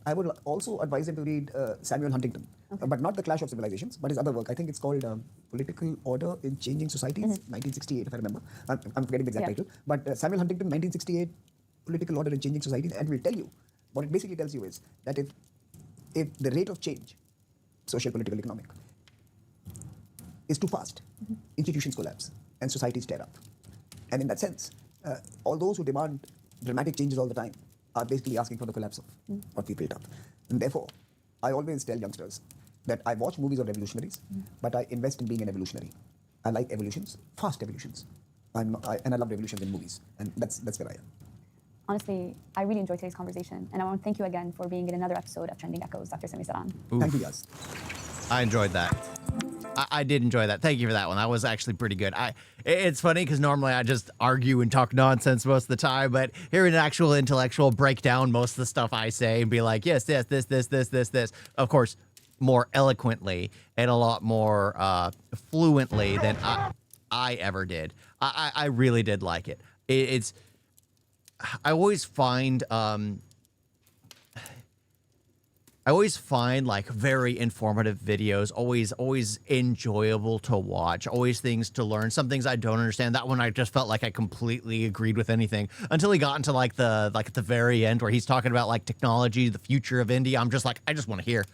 I would also advise them to read Samuel Huntington, but not The Clash of Civilizations, but his other work. I think it's called Political Order in Changing Societies, 1968, if I remember. I'm forgetting the exact title. But Samuel Huntington, 1968, Political Order in Changing Societies, and will tell you, what it basically tells you is that if the rate of change, social, political, economic, is too fast, institutions collapse and societies tear up. And in that sense, all those who demand dramatic changes all the time are basically asking for the collapse of what we built up. And therefore, I always tell youngsters that I watch movies of revolutionaries, but I invest in being an evolutionary. I like evolutions, fast evolutions. And I love revolutions in movies. And that's where I am. Honestly, I really enjoyed today's conversation. And I want to thank you again for being in another episode of Trending Echoes, Dr. Samir Saran. Thank you, Yas. I enjoyed that. I did enjoy that. Thank you for that one. That was actually pretty good. It's funny because normally I just argue and talk nonsense most of the time, but hearing an actual intellectual break down most of the stuff I say and be like, yes, this. Of course, more eloquently and a lot more fluently than I ever did. I really did like it. I always find like very informative videos, always enjoyable to watch, always things to learn, some things I don't understand. That one I just felt like I completely agreed with anything until he got into like at the very end where he's talking about like technology, the future of India. I'm just like, I just want to hear.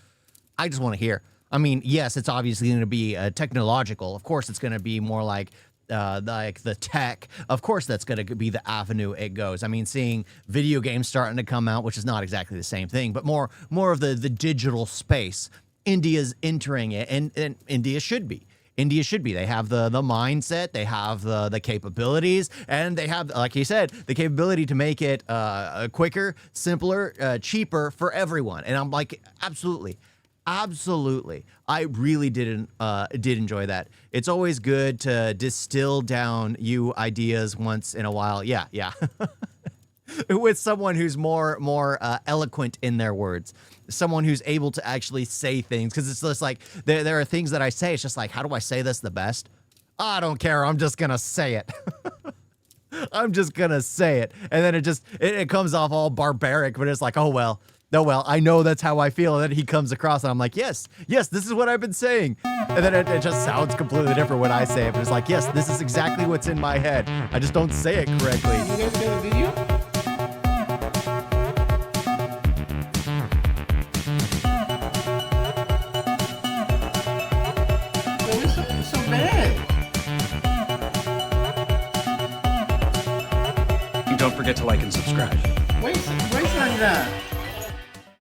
I mean, yes, it's obviously going to be technological. Of course, it's going to be more like the tech. Of course, that's going to be the avenue it goes. I mean, seeing video games starting to come out, which is not exactly the same thing, but more of the digital space. India's entering it, and India should be. They have the mindset, they have the capabilities, and they have, like you said, the capability to make it quicker, simpler, cheaper for everyone. And I'm like, absolutely. I really did enjoy that. It's always good to distill down ideas once in a while. Yeah. With someone who's more eloquent in their words, someone who's able to actually say things. Because it's just like there are things that I say. It's just like, how do I say this the best? I don't care. I'm just gonna say it. I'm just gonna say it, and then it comes off all barbaric. But it's like, oh well, I know that's how I feel. And then he comes across, and I'm like, yes, this is what I've been saying. And then it just sounds completely different when I say it. But it's like, yes, this is exactly what's in my head. I just don't say it correctly. You guys got a video? So bad. And don't forget to like and subscribe. Wait on that.